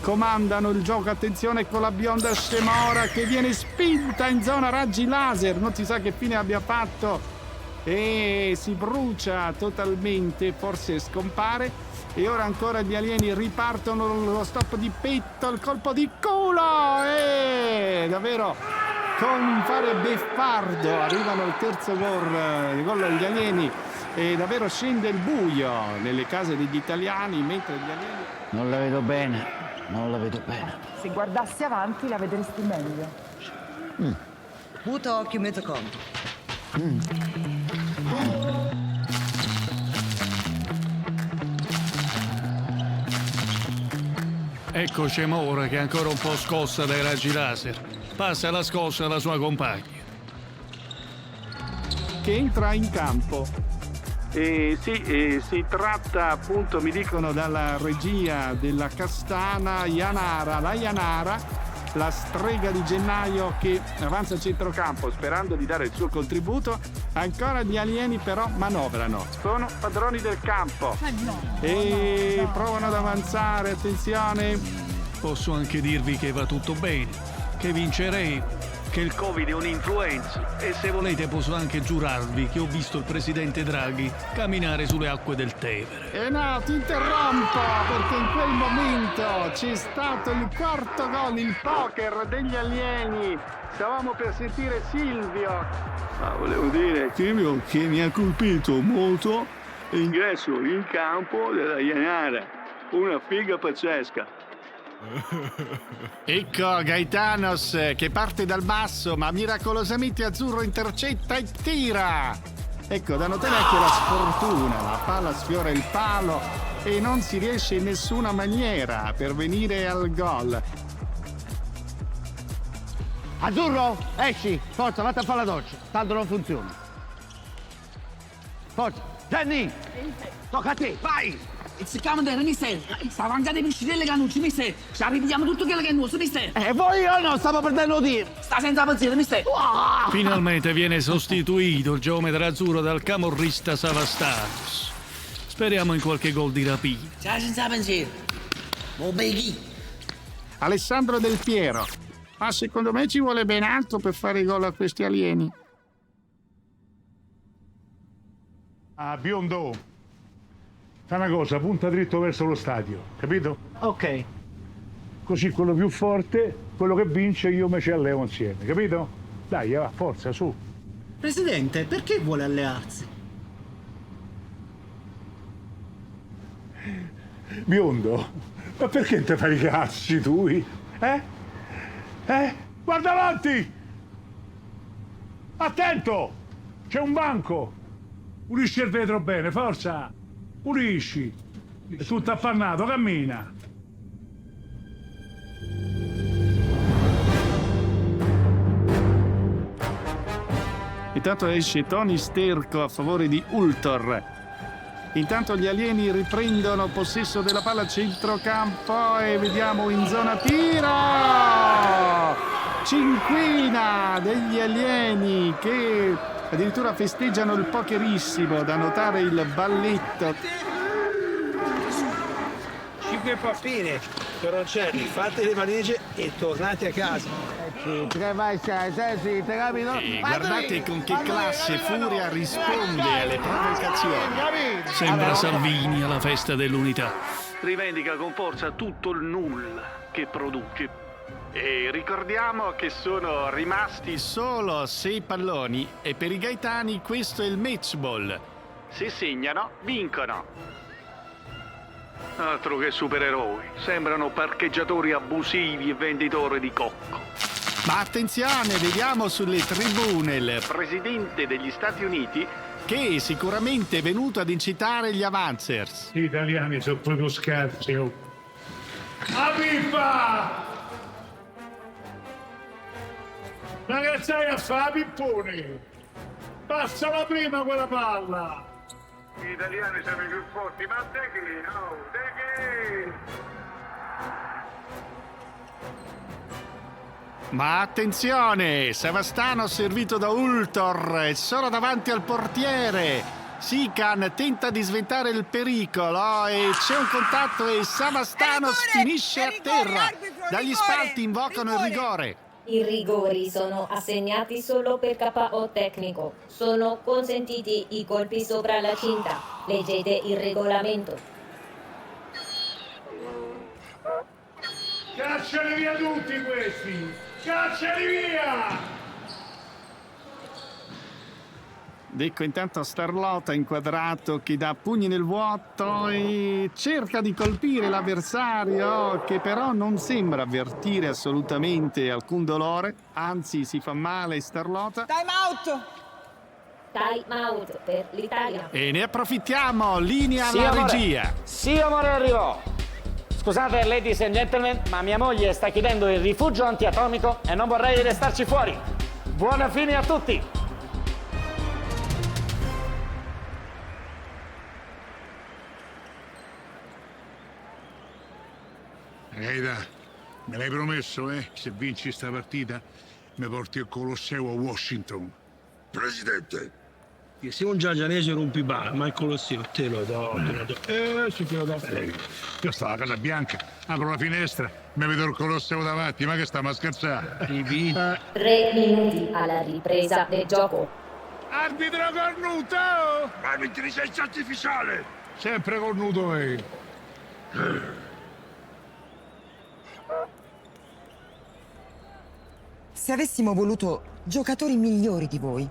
comandano il gioco. Attenzione con la bionda Scemora che viene spinta in zona raggi laser, non si sa che fine abbia fatto e si brucia totalmente, forse scompare. E ora ancora gli alieni ripartono, lo stop di petto, il colpo di culo e davvero con un fare beffardo arrivano al terzo gol degli alieni e davvero scende il buio nelle case degli italiani mentre gli alieni... Non la vedo bene. Se guardassi avanti la vedresti meglio. Muto occhio mezzo conto. Ecco Scemora che è ancora un po' scossa dai raggi laser. Passa la scossa alla sua compagna. Che entra in campo. Si tratta appunto, mi dicono dalla regia, della Castana Janara, la Janara, la strega di Gennaio che avanza a centrocampo sperando di dare il suo contributo. Ancora gli alieni però manovrano, sono padroni del campo e provano ad avanzare. Attenzione, Posso anche dirvi che va tutto bene, che vinceremo, che il Covid è un'influenza e se volete posso anche giurarvi che ho visto il presidente Draghi camminare sulle acque del Tevere. no, ti interrompo perché in quel momento c'è stato il quarto gol, il poker degli alieni. Stavamo per sentire Silvio. Ma volevo dire, Silvio, che mi ha colpito molto l'ingresso in campo della Janara. Una figa pazzesca. Ecco Gaetanos che parte dal basso ma miracolosamente azzurro intercetta e tira. Ecco, da notare anche la sfortuna, la palla sfiora il palo e non si riesce in nessuna maniera per venire al gol. Azzurro, esci, forza, vatti a fare la doccia, tanto non funziona. Forza, Jenny, tocca a te, vai! Si chiama da mister, stava anche dei piscinelle canucci, mister. Ci arriviamo tutto quello che è nuovo, mister. Voi io no, stavo perdendo tempo. Sta senza pensiero, mister. Finalmente viene sostituito il geometra azzurro dal camorrista Savastanos. Speriamo in qualche gol di rapina. Ciao senza pensiero. Oh, beghi. Alessandro Del Piero. Ma secondo me ci vuole ben altro per fare gol a questi alieni. Biondo, fa una cosa, punta dritto verso lo stadio, capito? Ok. Così quello più forte, quello che vince, io me ci alleo insieme, capito? Dai, va, forza, su. Presidente, perché vuole allearsi? Biondo, ma perché te fai i cazzi tu? Guarda avanti! Attento! C'è un banco! Pulisci il vetro bene, forza! Pulisci! È tutto appannato, cammina! Intanto esce Tony Sterco a favore di Ultor. Intanto gli alieni riprendono possesso della palla a centrocampo e vediamo in zona tiro! Cinquina degli alieni che addirittura festeggiano il pokerissimo, da notare il balletto. 5 pappine, peroncelli, fate le valigie e tornate a casa. E guardate con che classe Furia risponde alle provocazioni. Sembra Salvini alla festa dell'unità. Rivendica con forza tutto il nulla che produce. E ricordiamo che sono rimasti solo 6 palloni e per i gaetani questo è il match ball. Se segnano, vincono. Altro che supereroi, sembrano parcheggiatori abusivi e venditori di cocco. Ma attenzione, vediamo sulle tribune il presidente degli Stati Uniti che è sicuramente venuto ad incitare gli Avanzers. Gli italiani sono proprio scarsi. A pippa! Ma che stai a fare, pippone? Passala prima quella palla! Gli italiani sono i più forti, ma de che? No, de che? Ma attenzione, Savastano servito da Ultor, è solo davanti al portiere. Sican tenta di sventare il pericolo e c'è un contatto e Savastano finisce a terra. Dagli spalti invocano il rigore. I rigori sono assegnati solo per KO tecnico. Sono consentiti i colpi sopra la cinta. Leggete il regolamento. Cacciali via tutti questi! Cacciali via! Ecco intanto Starlota inquadrato che dà pugni nel vuoto e cerca di colpire l'avversario, che però non sembra avvertire assolutamente alcun dolore, anzi si fa male Starlota. Time out! Time out per l'Italia. E ne approfittiamo, linea Sì, alla amore. regia. Sì, amore, arrivo. Scusate, ladies and gentlemen, ma mia moglie sta chiedendo il rifugio antiatomico e non vorrei restarci fuori. Buona fine a tutti! Gaeta, me l'hai promesso, Se vinci sta partita, mi porti al Colosseo a Washington. Presidente! Che se un giagianese rompiballe, ma il Colosseo te lo do, te lo do. Sì, te lo do. Io sto alla Casa Bianca, apro la finestra, mi vedo il Colosseo davanti, ma che stiamo a scherzare? 3 minuti alla ripresa del gioco. Arbitro cornuto! Ma l'intelligenza artificiale! Sempre cornuto, Se avessimo voluto giocatori migliori di voi,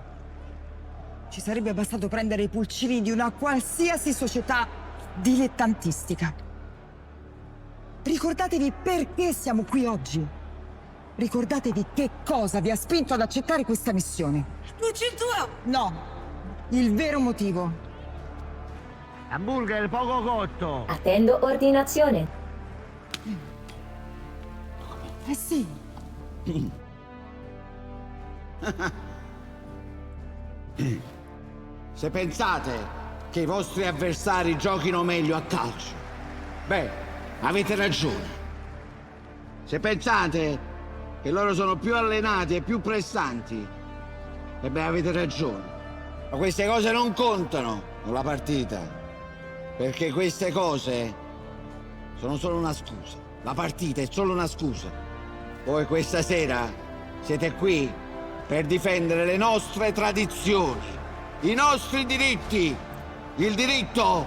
ci sarebbe bastato prendere i pulcini di una qualsiasi società dilettantistica. Ricordatevi perché siamo qui oggi. Ricordatevi che cosa vi ha spinto ad accettare questa missione. Lucintua! No, il vero motivo. Hamburger poco cotto. Attendo ordinazione. Sì. Se pensate che i vostri avversari giochino meglio a calcio, beh, avete ragione. Se pensate che loro sono più allenati e più pressanti, e beh, avete ragione. Ma queste cose non contano nella partita, perché queste cose sono solo una scusa. La partita è solo una scusa. Voi questa sera siete qui per difendere le nostre tradizioni, i nostri diritti, il diritto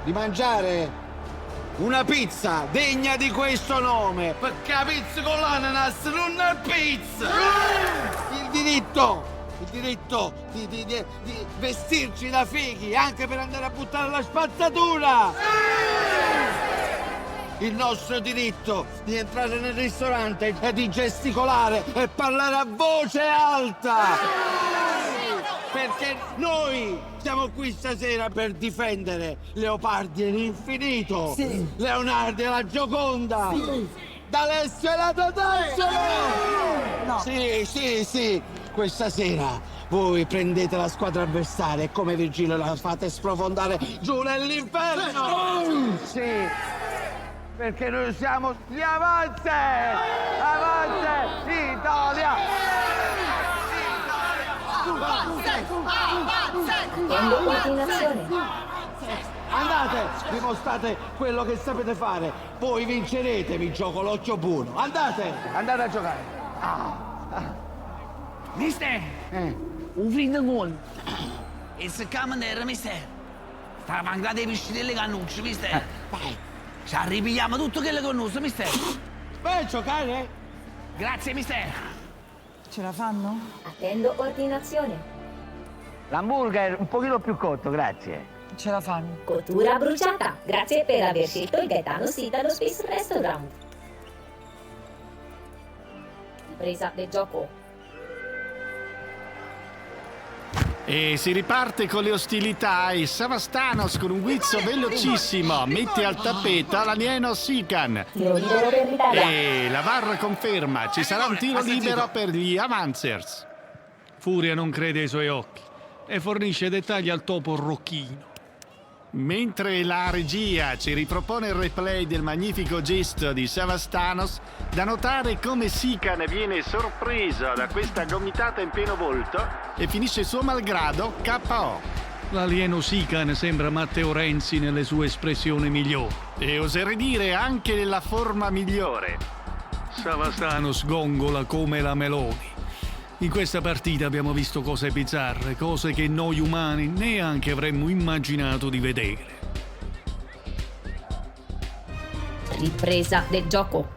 di mangiare una pizza degna di questo nome, perché la pizza con l'ananas non è pizza! Il diritto di vestirci da fighi anche per andare a buttare la spazzatura! il nostro diritto di entrare nel ristorante e di gesticolare e parlare a voce alta. Perché noi siamo qui stasera per difendere Leopardi e l'Infinito, Leonardo e la Gioconda, D'Alessio e la Totaccio! Sì, questa sera voi prendete la squadra avversaria e come Virgilio la fate sprofondare giù nell'inferno! Sì, perché noi siamo gli Avanze! Avanze Italia! Attendo ordinazione. Andate, dimostrate quello che sapete fare. Voi vincerete, vi gioco l'occhio buono. Andate a giocare. Mister, un friend con. E se camera, mister. Sta mangiando i piscitelli cannucci, mister. Ci arriviamo tutto quello con noi, mister. Vai a giocare. Grazie, mister. Ce la fanno? Attendo ordinazione. L'hamburger un pochino più cotto, grazie. Ce la fanno. Cottura bruciata. Grazie per aver scelto il Gaetano's Italo Space Restaurant. Ripresa del gioco. E si riparte con le ostilità e Savastanos con un guizzo velocissimo mette al tappeto l'alieno Sikan. Tiro libero per l'Italia. E la VAR conferma, ci sarà un tiro libero per gli Avancers. Furia non crede ai suoi occhi e fornisce dettagli al topo Rocchino. Mentre la regia ci ripropone il replay del magnifico gesto di Savastanos, da notare come Sikan viene sorpreso da questa gomitata in pieno volto e finisce suo malgrado KO. L'alieno Sikan sembra Matteo Renzi nelle sue espressioni migliori. E oserei dire anche nella forma migliore. Savastanos gongola come la Meloni. In questa partita abbiamo visto cose bizzarre, cose che noi umani neanche avremmo immaginato di vedere. Ripresa del gioco.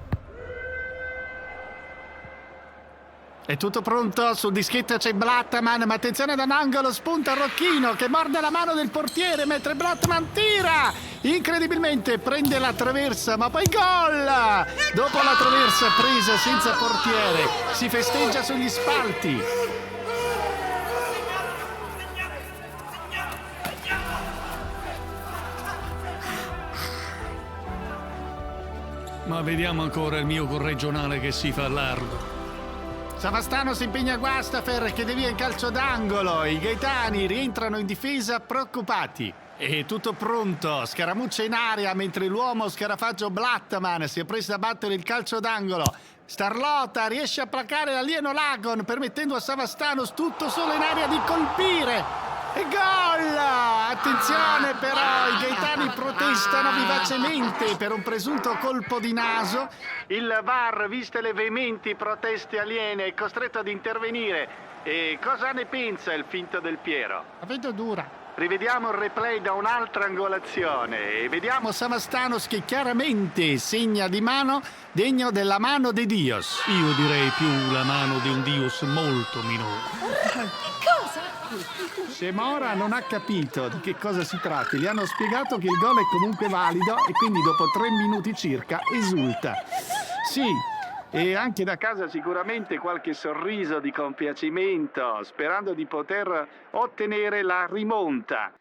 È tutto pronto, sul dischetto c'è Blattman, ma attenzione da un angolo, spunta Rocchino che morde la mano del portiere mentre Blattman tira! Incredibilmente prende la traversa, ma poi gol! Dopo la traversa presa senza portiere, si festeggia sugli spalti. Ma vediamo ancora il mio corregionale che si fa largo. Savastano si impegna Guastafer che devia in calcio d'angolo. I gaetani rientrano in difesa preoccupati. E tutto pronto, scaramuccia in aria mentre l'uomo scarafaggio Blattman si è preso a battere il calcio d'angolo. Starlota riesce a placare l'alieno Lagon permettendo a Savastanos tutto solo in aria di colpire. E gol! Attenzione però, i gaetani protestano vivacemente per un presunto colpo di naso. Il VAR, viste le veementi proteste aliene, è costretto ad intervenire. E cosa ne pensa il finto del Piero? La vedo dura. Rivediamo il replay da un'altra angolazione e vediamo Savastanos che chiaramente segna di mano degno della mano de Dios. Io direi più la mano di un Dios molto minore. Se Mora non ha capito di che cosa si tratti, gli hanno spiegato che il gol è comunque valido e quindi dopo 3 minuti circa esulta. Sì, e anche da casa sicuramente qualche sorriso di compiacimento, sperando di poter ottenere la rimonta.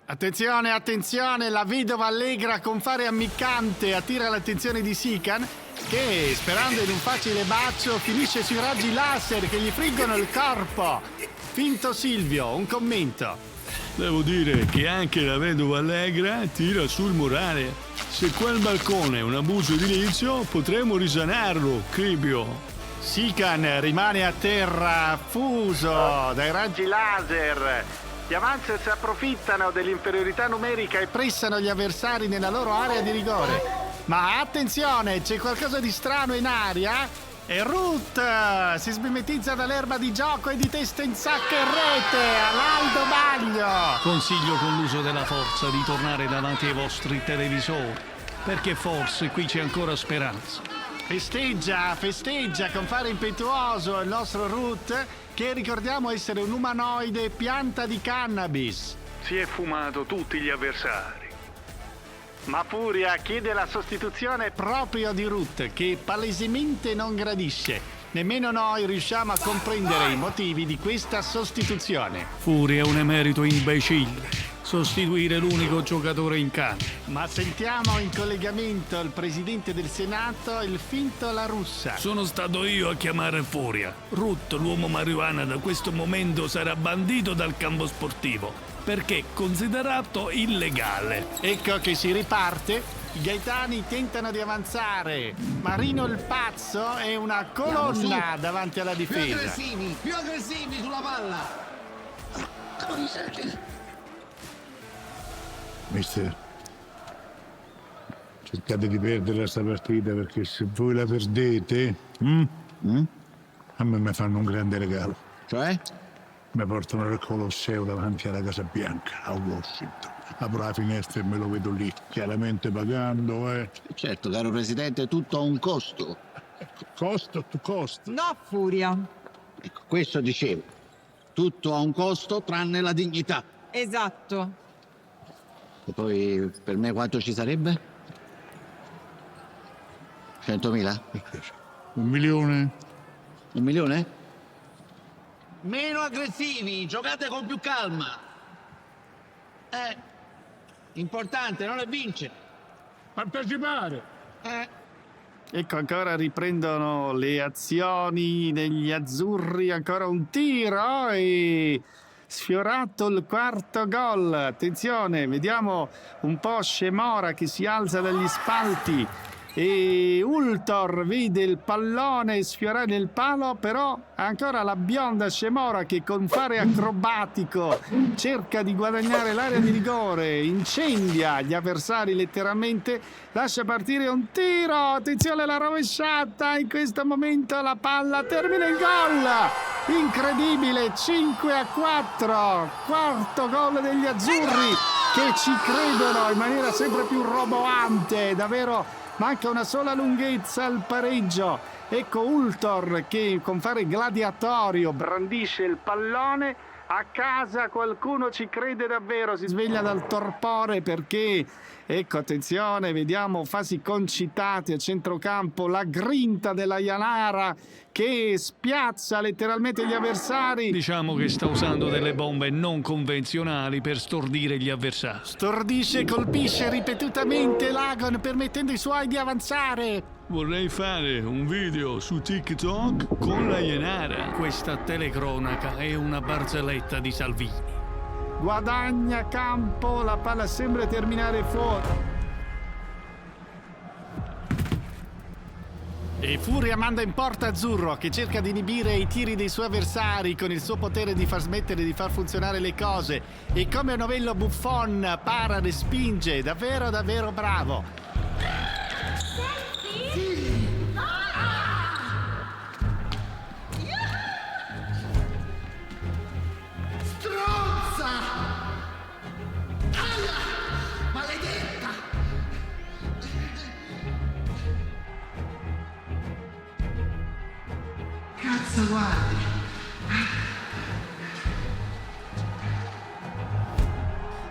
Attenzione, attenzione, la vedova allegra con fare ammiccante attira l'attenzione di Sikan, che, sperando in un facile bacio, finisce sui raggi laser che gli friggono il corpo. Finto Silvio, un commento. Devo dire che anche la vedova allegra tira sul morale. Se quel balcone è un abuso edilizio, potremmo risanarlo, Cribio. Sikan rimane a terra, fuso dai raggi laser. Gli Avancers approfittano dell'inferiorità numerica e pressano gli avversari nella loro area di rigore. Ma attenzione, c'è qualcosa di strano in aria. E Ruth si smimetizza dall'erba di gioco e di testa in sacca e rete all'Aldo Baglio. Consiglio con l'uso della forza di tornare davanti ai vostri televisori, perché forse qui c'è ancora speranza. Festeggia con fare impetuoso il nostro Ruth, che ricordiamo essere un umanoide pianta di cannabis. Si è fumato tutti gli avversari. Ma Furia chiede la sostituzione proprio di Ruth, che palesemente non gradisce. Nemmeno noi riusciamo a comprendere i motivi di questa sostituzione. Furia è un emerito imbecille. Sostituire l'unico giocatore in campo. Ma sentiamo in collegamento il presidente del Senato, il finto La Russa. Sono stato io a chiamare Furia. Ruth, l'uomo marijuana, da questo momento sarà bandito dal campo sportivo perché considerato illegale. Ecco che si riparte. I gaetani tentano di avanzare. Marino il Pazzo è una colonna davanti alla difesa. Più aggressivi sulla palla. Mister, cercate di perdere questa partita perché se voi la perdete, a me mi fanno un grande regalo. Cioè? Mi portano al Colosseo davanti alla Casa Bianca, a Washington. Apro la finestra e me lo vedo lì, chiaramente pagando, Certo, caro Presidente, tutto ha un costo. Costo to costo. No, Furia. Ecco, questo dicevo. Tutto ha un costo tranne la dignità. Esatto. E poi per me quanto ci sarebbe? 100.000? 1 milione? 1 milione? Meno aggressivi, giocate con più calma. Importante, non è vincere. Partecipare. Ecco, ancora riprendono le azioni degli azzurri, ancora un tiro e sfiorato il quarto gol. Attenzione, vediamo un po' Scemora che si alza dagli spalti e Ultor vede il pallone sfiorare il palo, però ancora la bionda Scemora che con fare acrobatico cerca di guadagnare l'area di rigore, incendia gli avversari letteralmente, lascia partire un tiro, attenzione alla rovesciata, in questo momento la palla termina in gol, incredibile, 5-4, quarto gol degli azzurri che ci credono in maniera sempre più roboante, davvero. Manca una sola lunghezza al pareggio. Ecco Ultor che con fare gladiatorio brandisce il pallone. A casa qualcuno ci crede davvero, si sveglia dal torpore perché, ecco attenzione, vediamo fasi concitate a centrocampo, la grinta della Janara che spiazza letteralmente gli avversari. Diciamo che sta usando delle bombe non convenzionali per stordire gli avversari. Stordisce e colpisce ripetutamente Lagon permettendo ai suoi di avanzare. Vorrei fare un video su TikTok con la Janara. Questa telecronaca è una barzelletta di Salvini. Guadagna campo, la palla sembra terminare fuori. E Furia manda in porta Azzurro che cerca di inibire i tiri dei suoi avversari con il suo potere di far smettere di far funzionare le cose. E come un novello Buffon para, respinge, davvero davvero bravo. Stronza! Aia! Maledetta! Cazzo, guardi!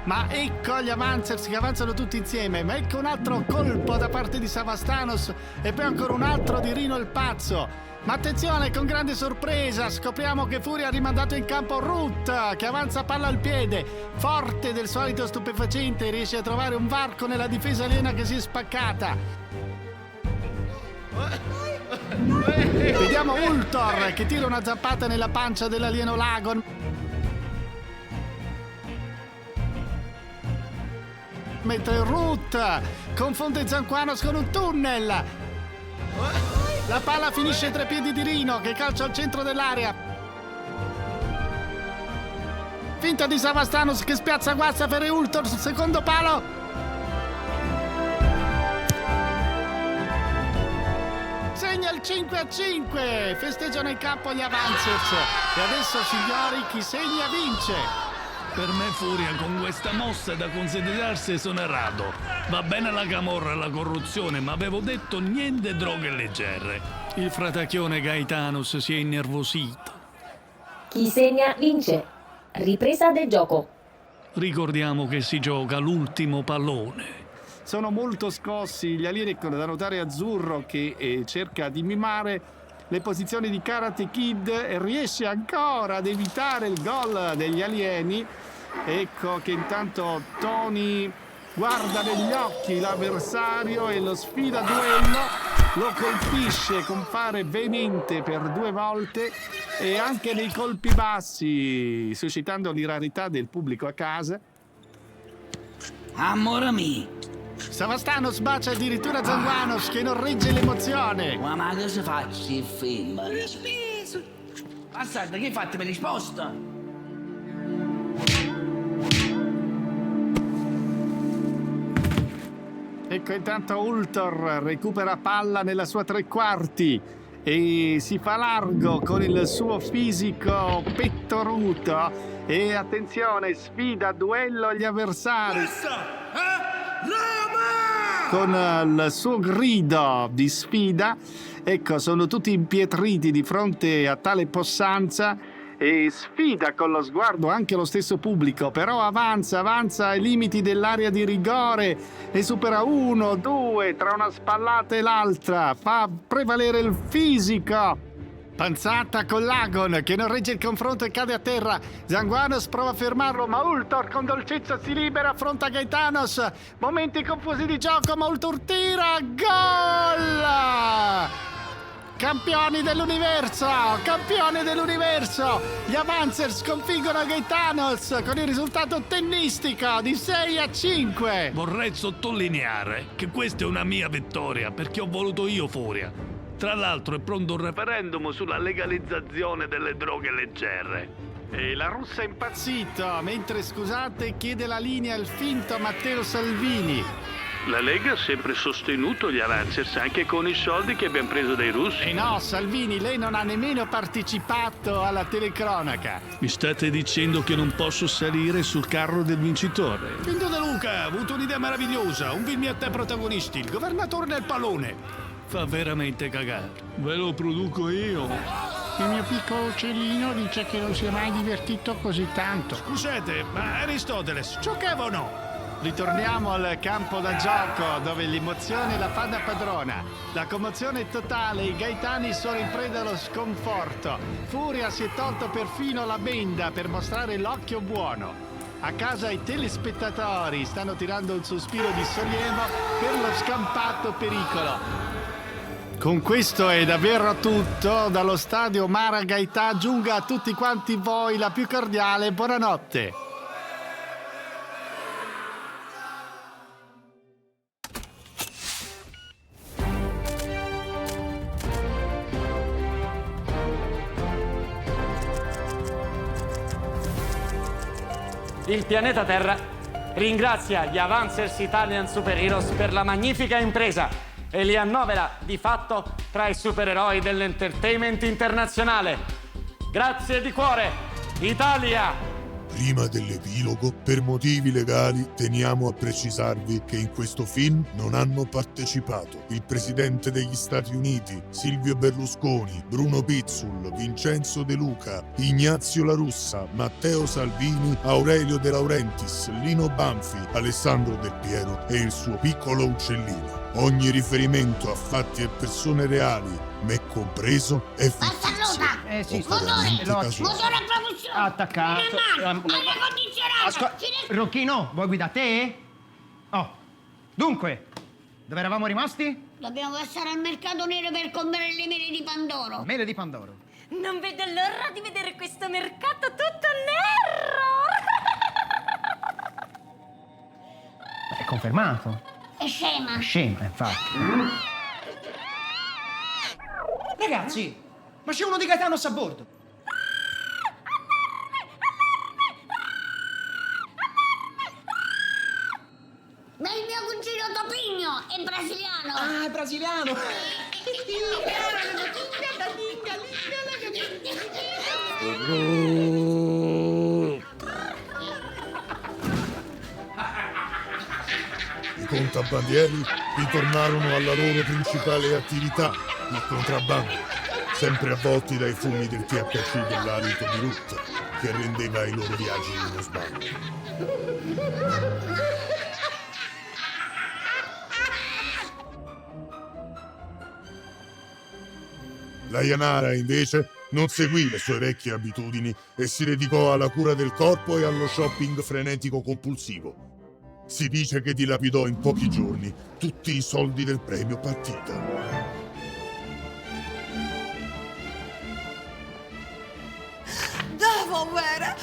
Ma ecco gli Avancers che avanzano tutti insieme, ma ecco un altro colpo da parte di Savastanos e poi ancora un altro di Rino il Pazzo. Ma attenzione, con grande sorpresa scopriamo che Furia ha rimandato in campo Ruth che avanza palla al piede, forte del solito stupefacente, riesce a trovare un varco nella difesa aliena che si è spaccata. Vediamo Ultor che tira una zappata nella pancia dell'alieno Lagon. Mentre Ruth confonde Zanquanos con un tunnel. La palla finisce tra i piedi di Rino che calcia al centro dell'area. Finta di Savastanos che spiazza Guazza per Ultor sul secondo palo. Segna il 5-5. Festeggiano in campo gli Avancers. E adesso, signori, chi segna vince. Per me Furia con questa mossa è da considerarsi esonerato. Va bene la camorra e la corruzione, ma avevo detto niente droghe leggere. Il fratacchione Gaetanos si è innervosito. Chi segna vince. Ripresa del gioco. Ricordiamo che si gioca l'ultimo pallone. sono molto scossi gli alieni con da notare Azzurro che cerca di mimare le posizioni di Karate Kid e riesce ancora ad evitare il gol degli alieni. Ecco che intanto Tony guarda negli occhi l'avversario e lo sfida a duello, lo colpisce con fare veemente per 2 volte e anche nei colpi bassi, suscitando l'irarità del pubblico a casa. Amore mio! Savastano sbacia addirittura Zanguanos che non regge l'emozione. Ma che si faccia il film? Aspetta, che hai fatto per risposta? Ecco intanto Ultor recupera palla nella sua 3/4 e si fa largo con il suo fisico pettoruto e attenzione, sfida a duello gli avversari con il suo grido di sfida. Ecco, sono tutti impietriti di fronte a tale possanza e sfida con lo sguardo anche lo stesso pubblico, però avanza ai limiti dell'area di rigore e supera 1, 2 tra una spallata e l'altra, fa prevalere il fisico. Panzata con Lagon che non regge il confronto e cade a terra. Zanguanos prova a fermarlo, ma Ultor con dolcezza si libera, affronta Gaetanos. Momenti confusi di gioco, ma Ultor tira, gol! Campioni dell'universo! Gli Avancers sconfiggono Gaetanos con il risultato tennistico di 6-5. Vorrei sottolineare che questa è una mia vittoria perché ho voluto io Furia. Tra l'altro è pronto un referendum sulla legalizzazione delle droghe leggere. E la russa è impazzita, mentre scusate chiede la linea al finto Matteo Salvini. La Lega ha sempre sostenuto gli Avancers anche con i soldi che abbiamo preso dai russi. E no, Salvini, lei non ha nemmeno partecipato alla telecronaca. Mi state dicendo che non posso salire sul carro del vincitore? Finto De Luca ha avuto un'idea meravigliosa, un film a te protagonisti, il governatore del pallone. Fa veramente cagare. Ve lo produco io. Il mio piccolo uccellino dice che non si è mai divertito così tanto. Scusate, ma Aristotele, giocava o no? Ritorniamo al campo da gioco dove l'emozione la fa da padrona. La commozione è totale, i gaetani sono in preda allo sconforto. Furia si è tolto perfino la benda per mostrare l'occhio buono. A casa i telespettatori stanno tirando un sospiro di sollievo per lo scampato pericolo. Con questo è davvero tutto. Dallo stadio Mara Gaetà giunga a tutti quanti voi la più cordiale buonanotte. Il pianeta Terra ringrazia gli Avancers Italian Superheroes per la magnifica impresa e li annovera di fatto tra i supereroi dell'entertainment internazionale. Grazie di cuore, Italia! Prima dell'epilogo, per motivi legali, teniamo a precisarvi che in questo film non hanno partecipato il Presidente degli Stati Uniti, Silvio Berlusconi, Bruno Pizzul, Vincenzo De Luca, Ignazio La Russa, Matteo Salvini, Aurelio De Laurentiis, Lino Banfi, Alessandro Del Piero e il suo piccolo uccellino. Ogni riferimento a fatti e persone reali, me compreso, è fittizio. Sì, Motore Motore a propulsione! Attaccato. Aria condizionata! Rocchino, vuoi guida te? Oh, dunque, dove eravamo rimasti? Dobbiamo passare al mercato nero per comprare le mele di Pandoro. Mele di Pandoro. Non vedo l'ora di vedere questo mercato tutto nero! È confermato. È scema. Scema, infatti. Ragazzi, ma c'è uno di Gaetanos a bordo. Ma il mio cugino Topigno è brasiliano. Ah, è brasiliano. I contrabbandieri ritornarono alla loro principale attività, il contrabbando, sempre avvolti dai fumi del THC dell'alito di Ruth, che rendeva i loro viaggi uno sballo. La Janara, invece, non seguì le sue vecchie abitudini e si dedicò alla cura del corpo e allo shopping frenetico compulsivo. Si dice che dilapidò in pochi giorni tutti i soldi del premio partita. Devo bere.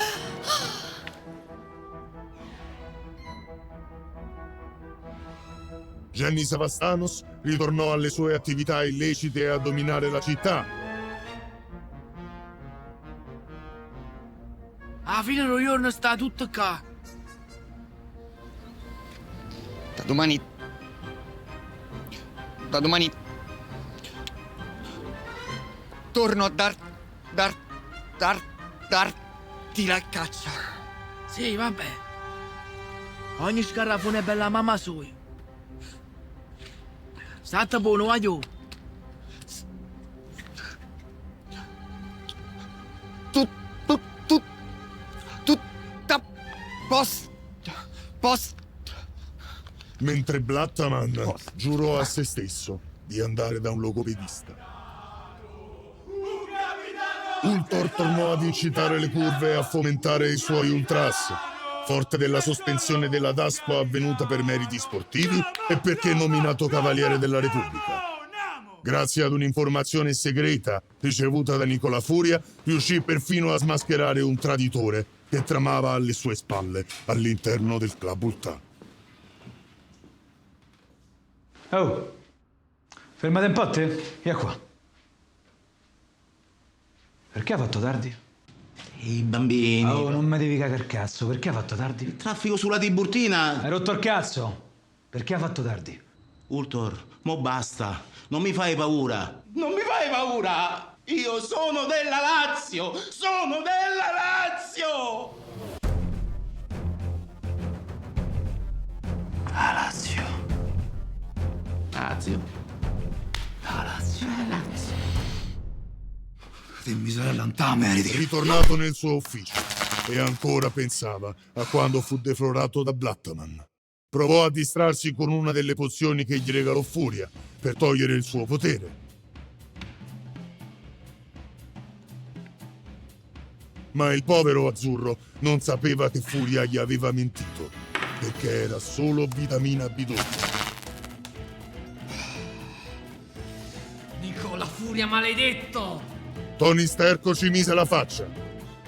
Gianni Savastanos ritornò alle sue attività illecite a dominare la città. Alla fine lo giorno sta tutto qua. Da domani torno a darti la caccia. Sì, vabbè. Ogni scarafone è bella mamma sua. State buono, voglio. Tutta post. Mentre Blattaman giurò a se stesso di andare da un logopedista. Ultor tornò ad incitare le curve e a fomentare i suoi ultras, forte della sospensione della Daspo avvenuta per meriti sportivi e perché nominato Cavaliere della Repubblica. Grazie ad un'informazione segreta ricevuta da Nicola Furia, riuscì perfino a smascherare un traditore che tramava alle sue spalle all'interno del Club Ultà. Oh, fermate un po' te? Via qua. Perché ha fatto tardi? I bambini. Oh, non mi devi cagare il cazzo. Perché ha fatto tardi? Il traffico sulla Tiburtina. Hai rotto il cazzo. Perché ha fatto tardi? Ultor, mo basta. Non mi fai paura. Non mi fai paura. Io sono della Lazio. Sono della Lazio. La Lazio. Lazio. La Lazio. La Lazio. Dimmi sorella, non te meriti. Ritornato nel suo ufficio e ancora pensava a quando fu deflorato da Blattaman. Provò a distrarsi con una delle pozioni che gli regalò Furia per togliere il suo potere. Ma il povero azzurro non sapeva che Furia gli aveva mentito, perché era solo vitamina B12. Nicola Furia maledetto! Tony Sterco ci mise la faccia.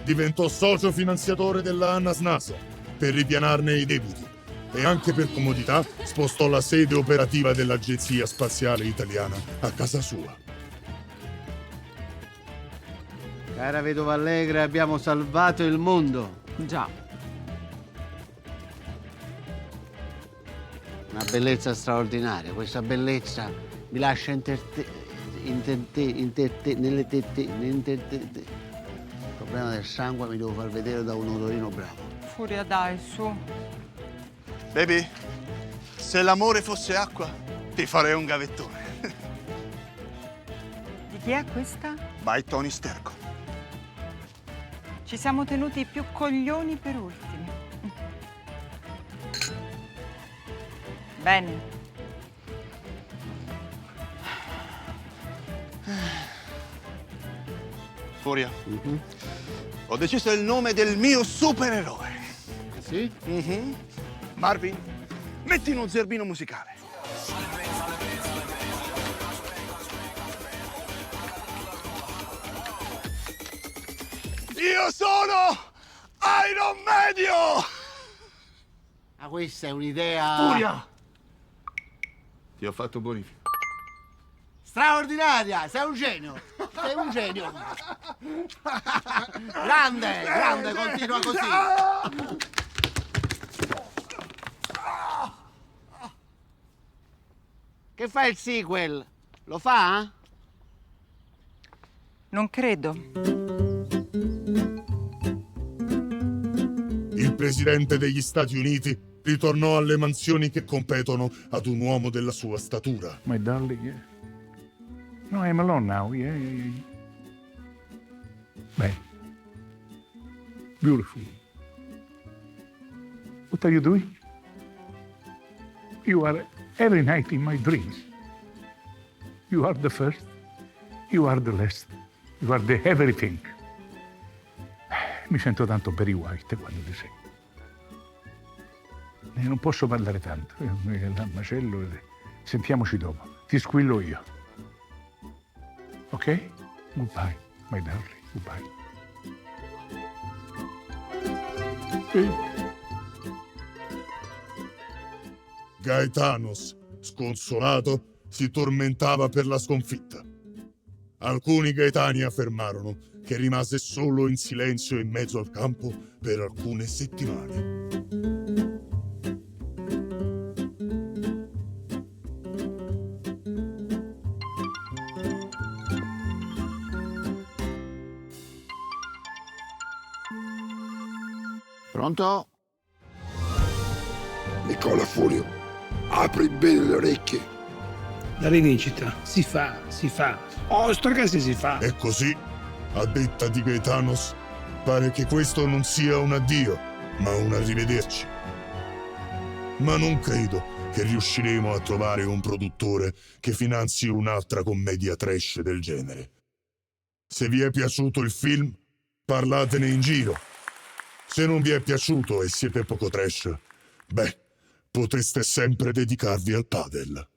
Diventò socio finanziatore della ANAS NASA per ripianarne i debiti e anche per comodità spostò la sede operativa dell'Agenzia Spaziale Italiana a casa sua. Cara vedova Allegra, abbiamo salvato il mondo. Già. Una bellezza straordinaria. Questa bellezza mi lascia nelle tette. Il problema del sangue mi devo far vedere da un odorino bravo. Furia, dai, su. Baby, se l'amore fosse acqua, ti farei un gavettone. Di chi è questa? Vai, Tony Sterco. Ci siamo tenuti più coglioni per ultimi. Bene. Furia, ho deciso il nome del mio supereroe. Sì? Marvin, metti uno zerbino musicale. Io sono Iron Medio! Ma questa è un'idea... Furia! Ti ho fatto bonifico. Straordinaria! Sei un genio! Sei un genio! Grande! Grande! Continua così! Che fa il sequel? Lo fa? Non credo. Il presidente degli Stati Uniti ritornò alle mansioni che competono ad un uomo della sua statura. My darling, yeah. No, I'm alone now, yeah. Beh. Beautiful. What are you doing? You are every night in my dreams. You are the first You are the last. You are the everything. Mi sento tanto Barry White quando ti sei. Non posso parlare tanto. Il macello. Sentiamoci dopo. Ti squillo io. Ok? Goodbye, my darling. Goodbye. Gaetanos, sconsolato, si tormentava per la sconfitta. Alcuni gaetani affermarono che rimase solo in silenzio in mezzo al campo per alcune settimane. Pronto? Nicola Furio, apri bene le orecchie. La rivincita si fa. Ostra che si fa. E così, a detta di Gaetanos, pare che questo non sia un addio, ma un arrivederci. Ma non credo che riusciremo a trovare un produttore che finanzi un'altra commedia trash del genere. Se vi è piaciuto il film, parlatene in giro. Se non vi è piaciuto e siete poco trash, beh, potreste sempre dedicarvi al padel.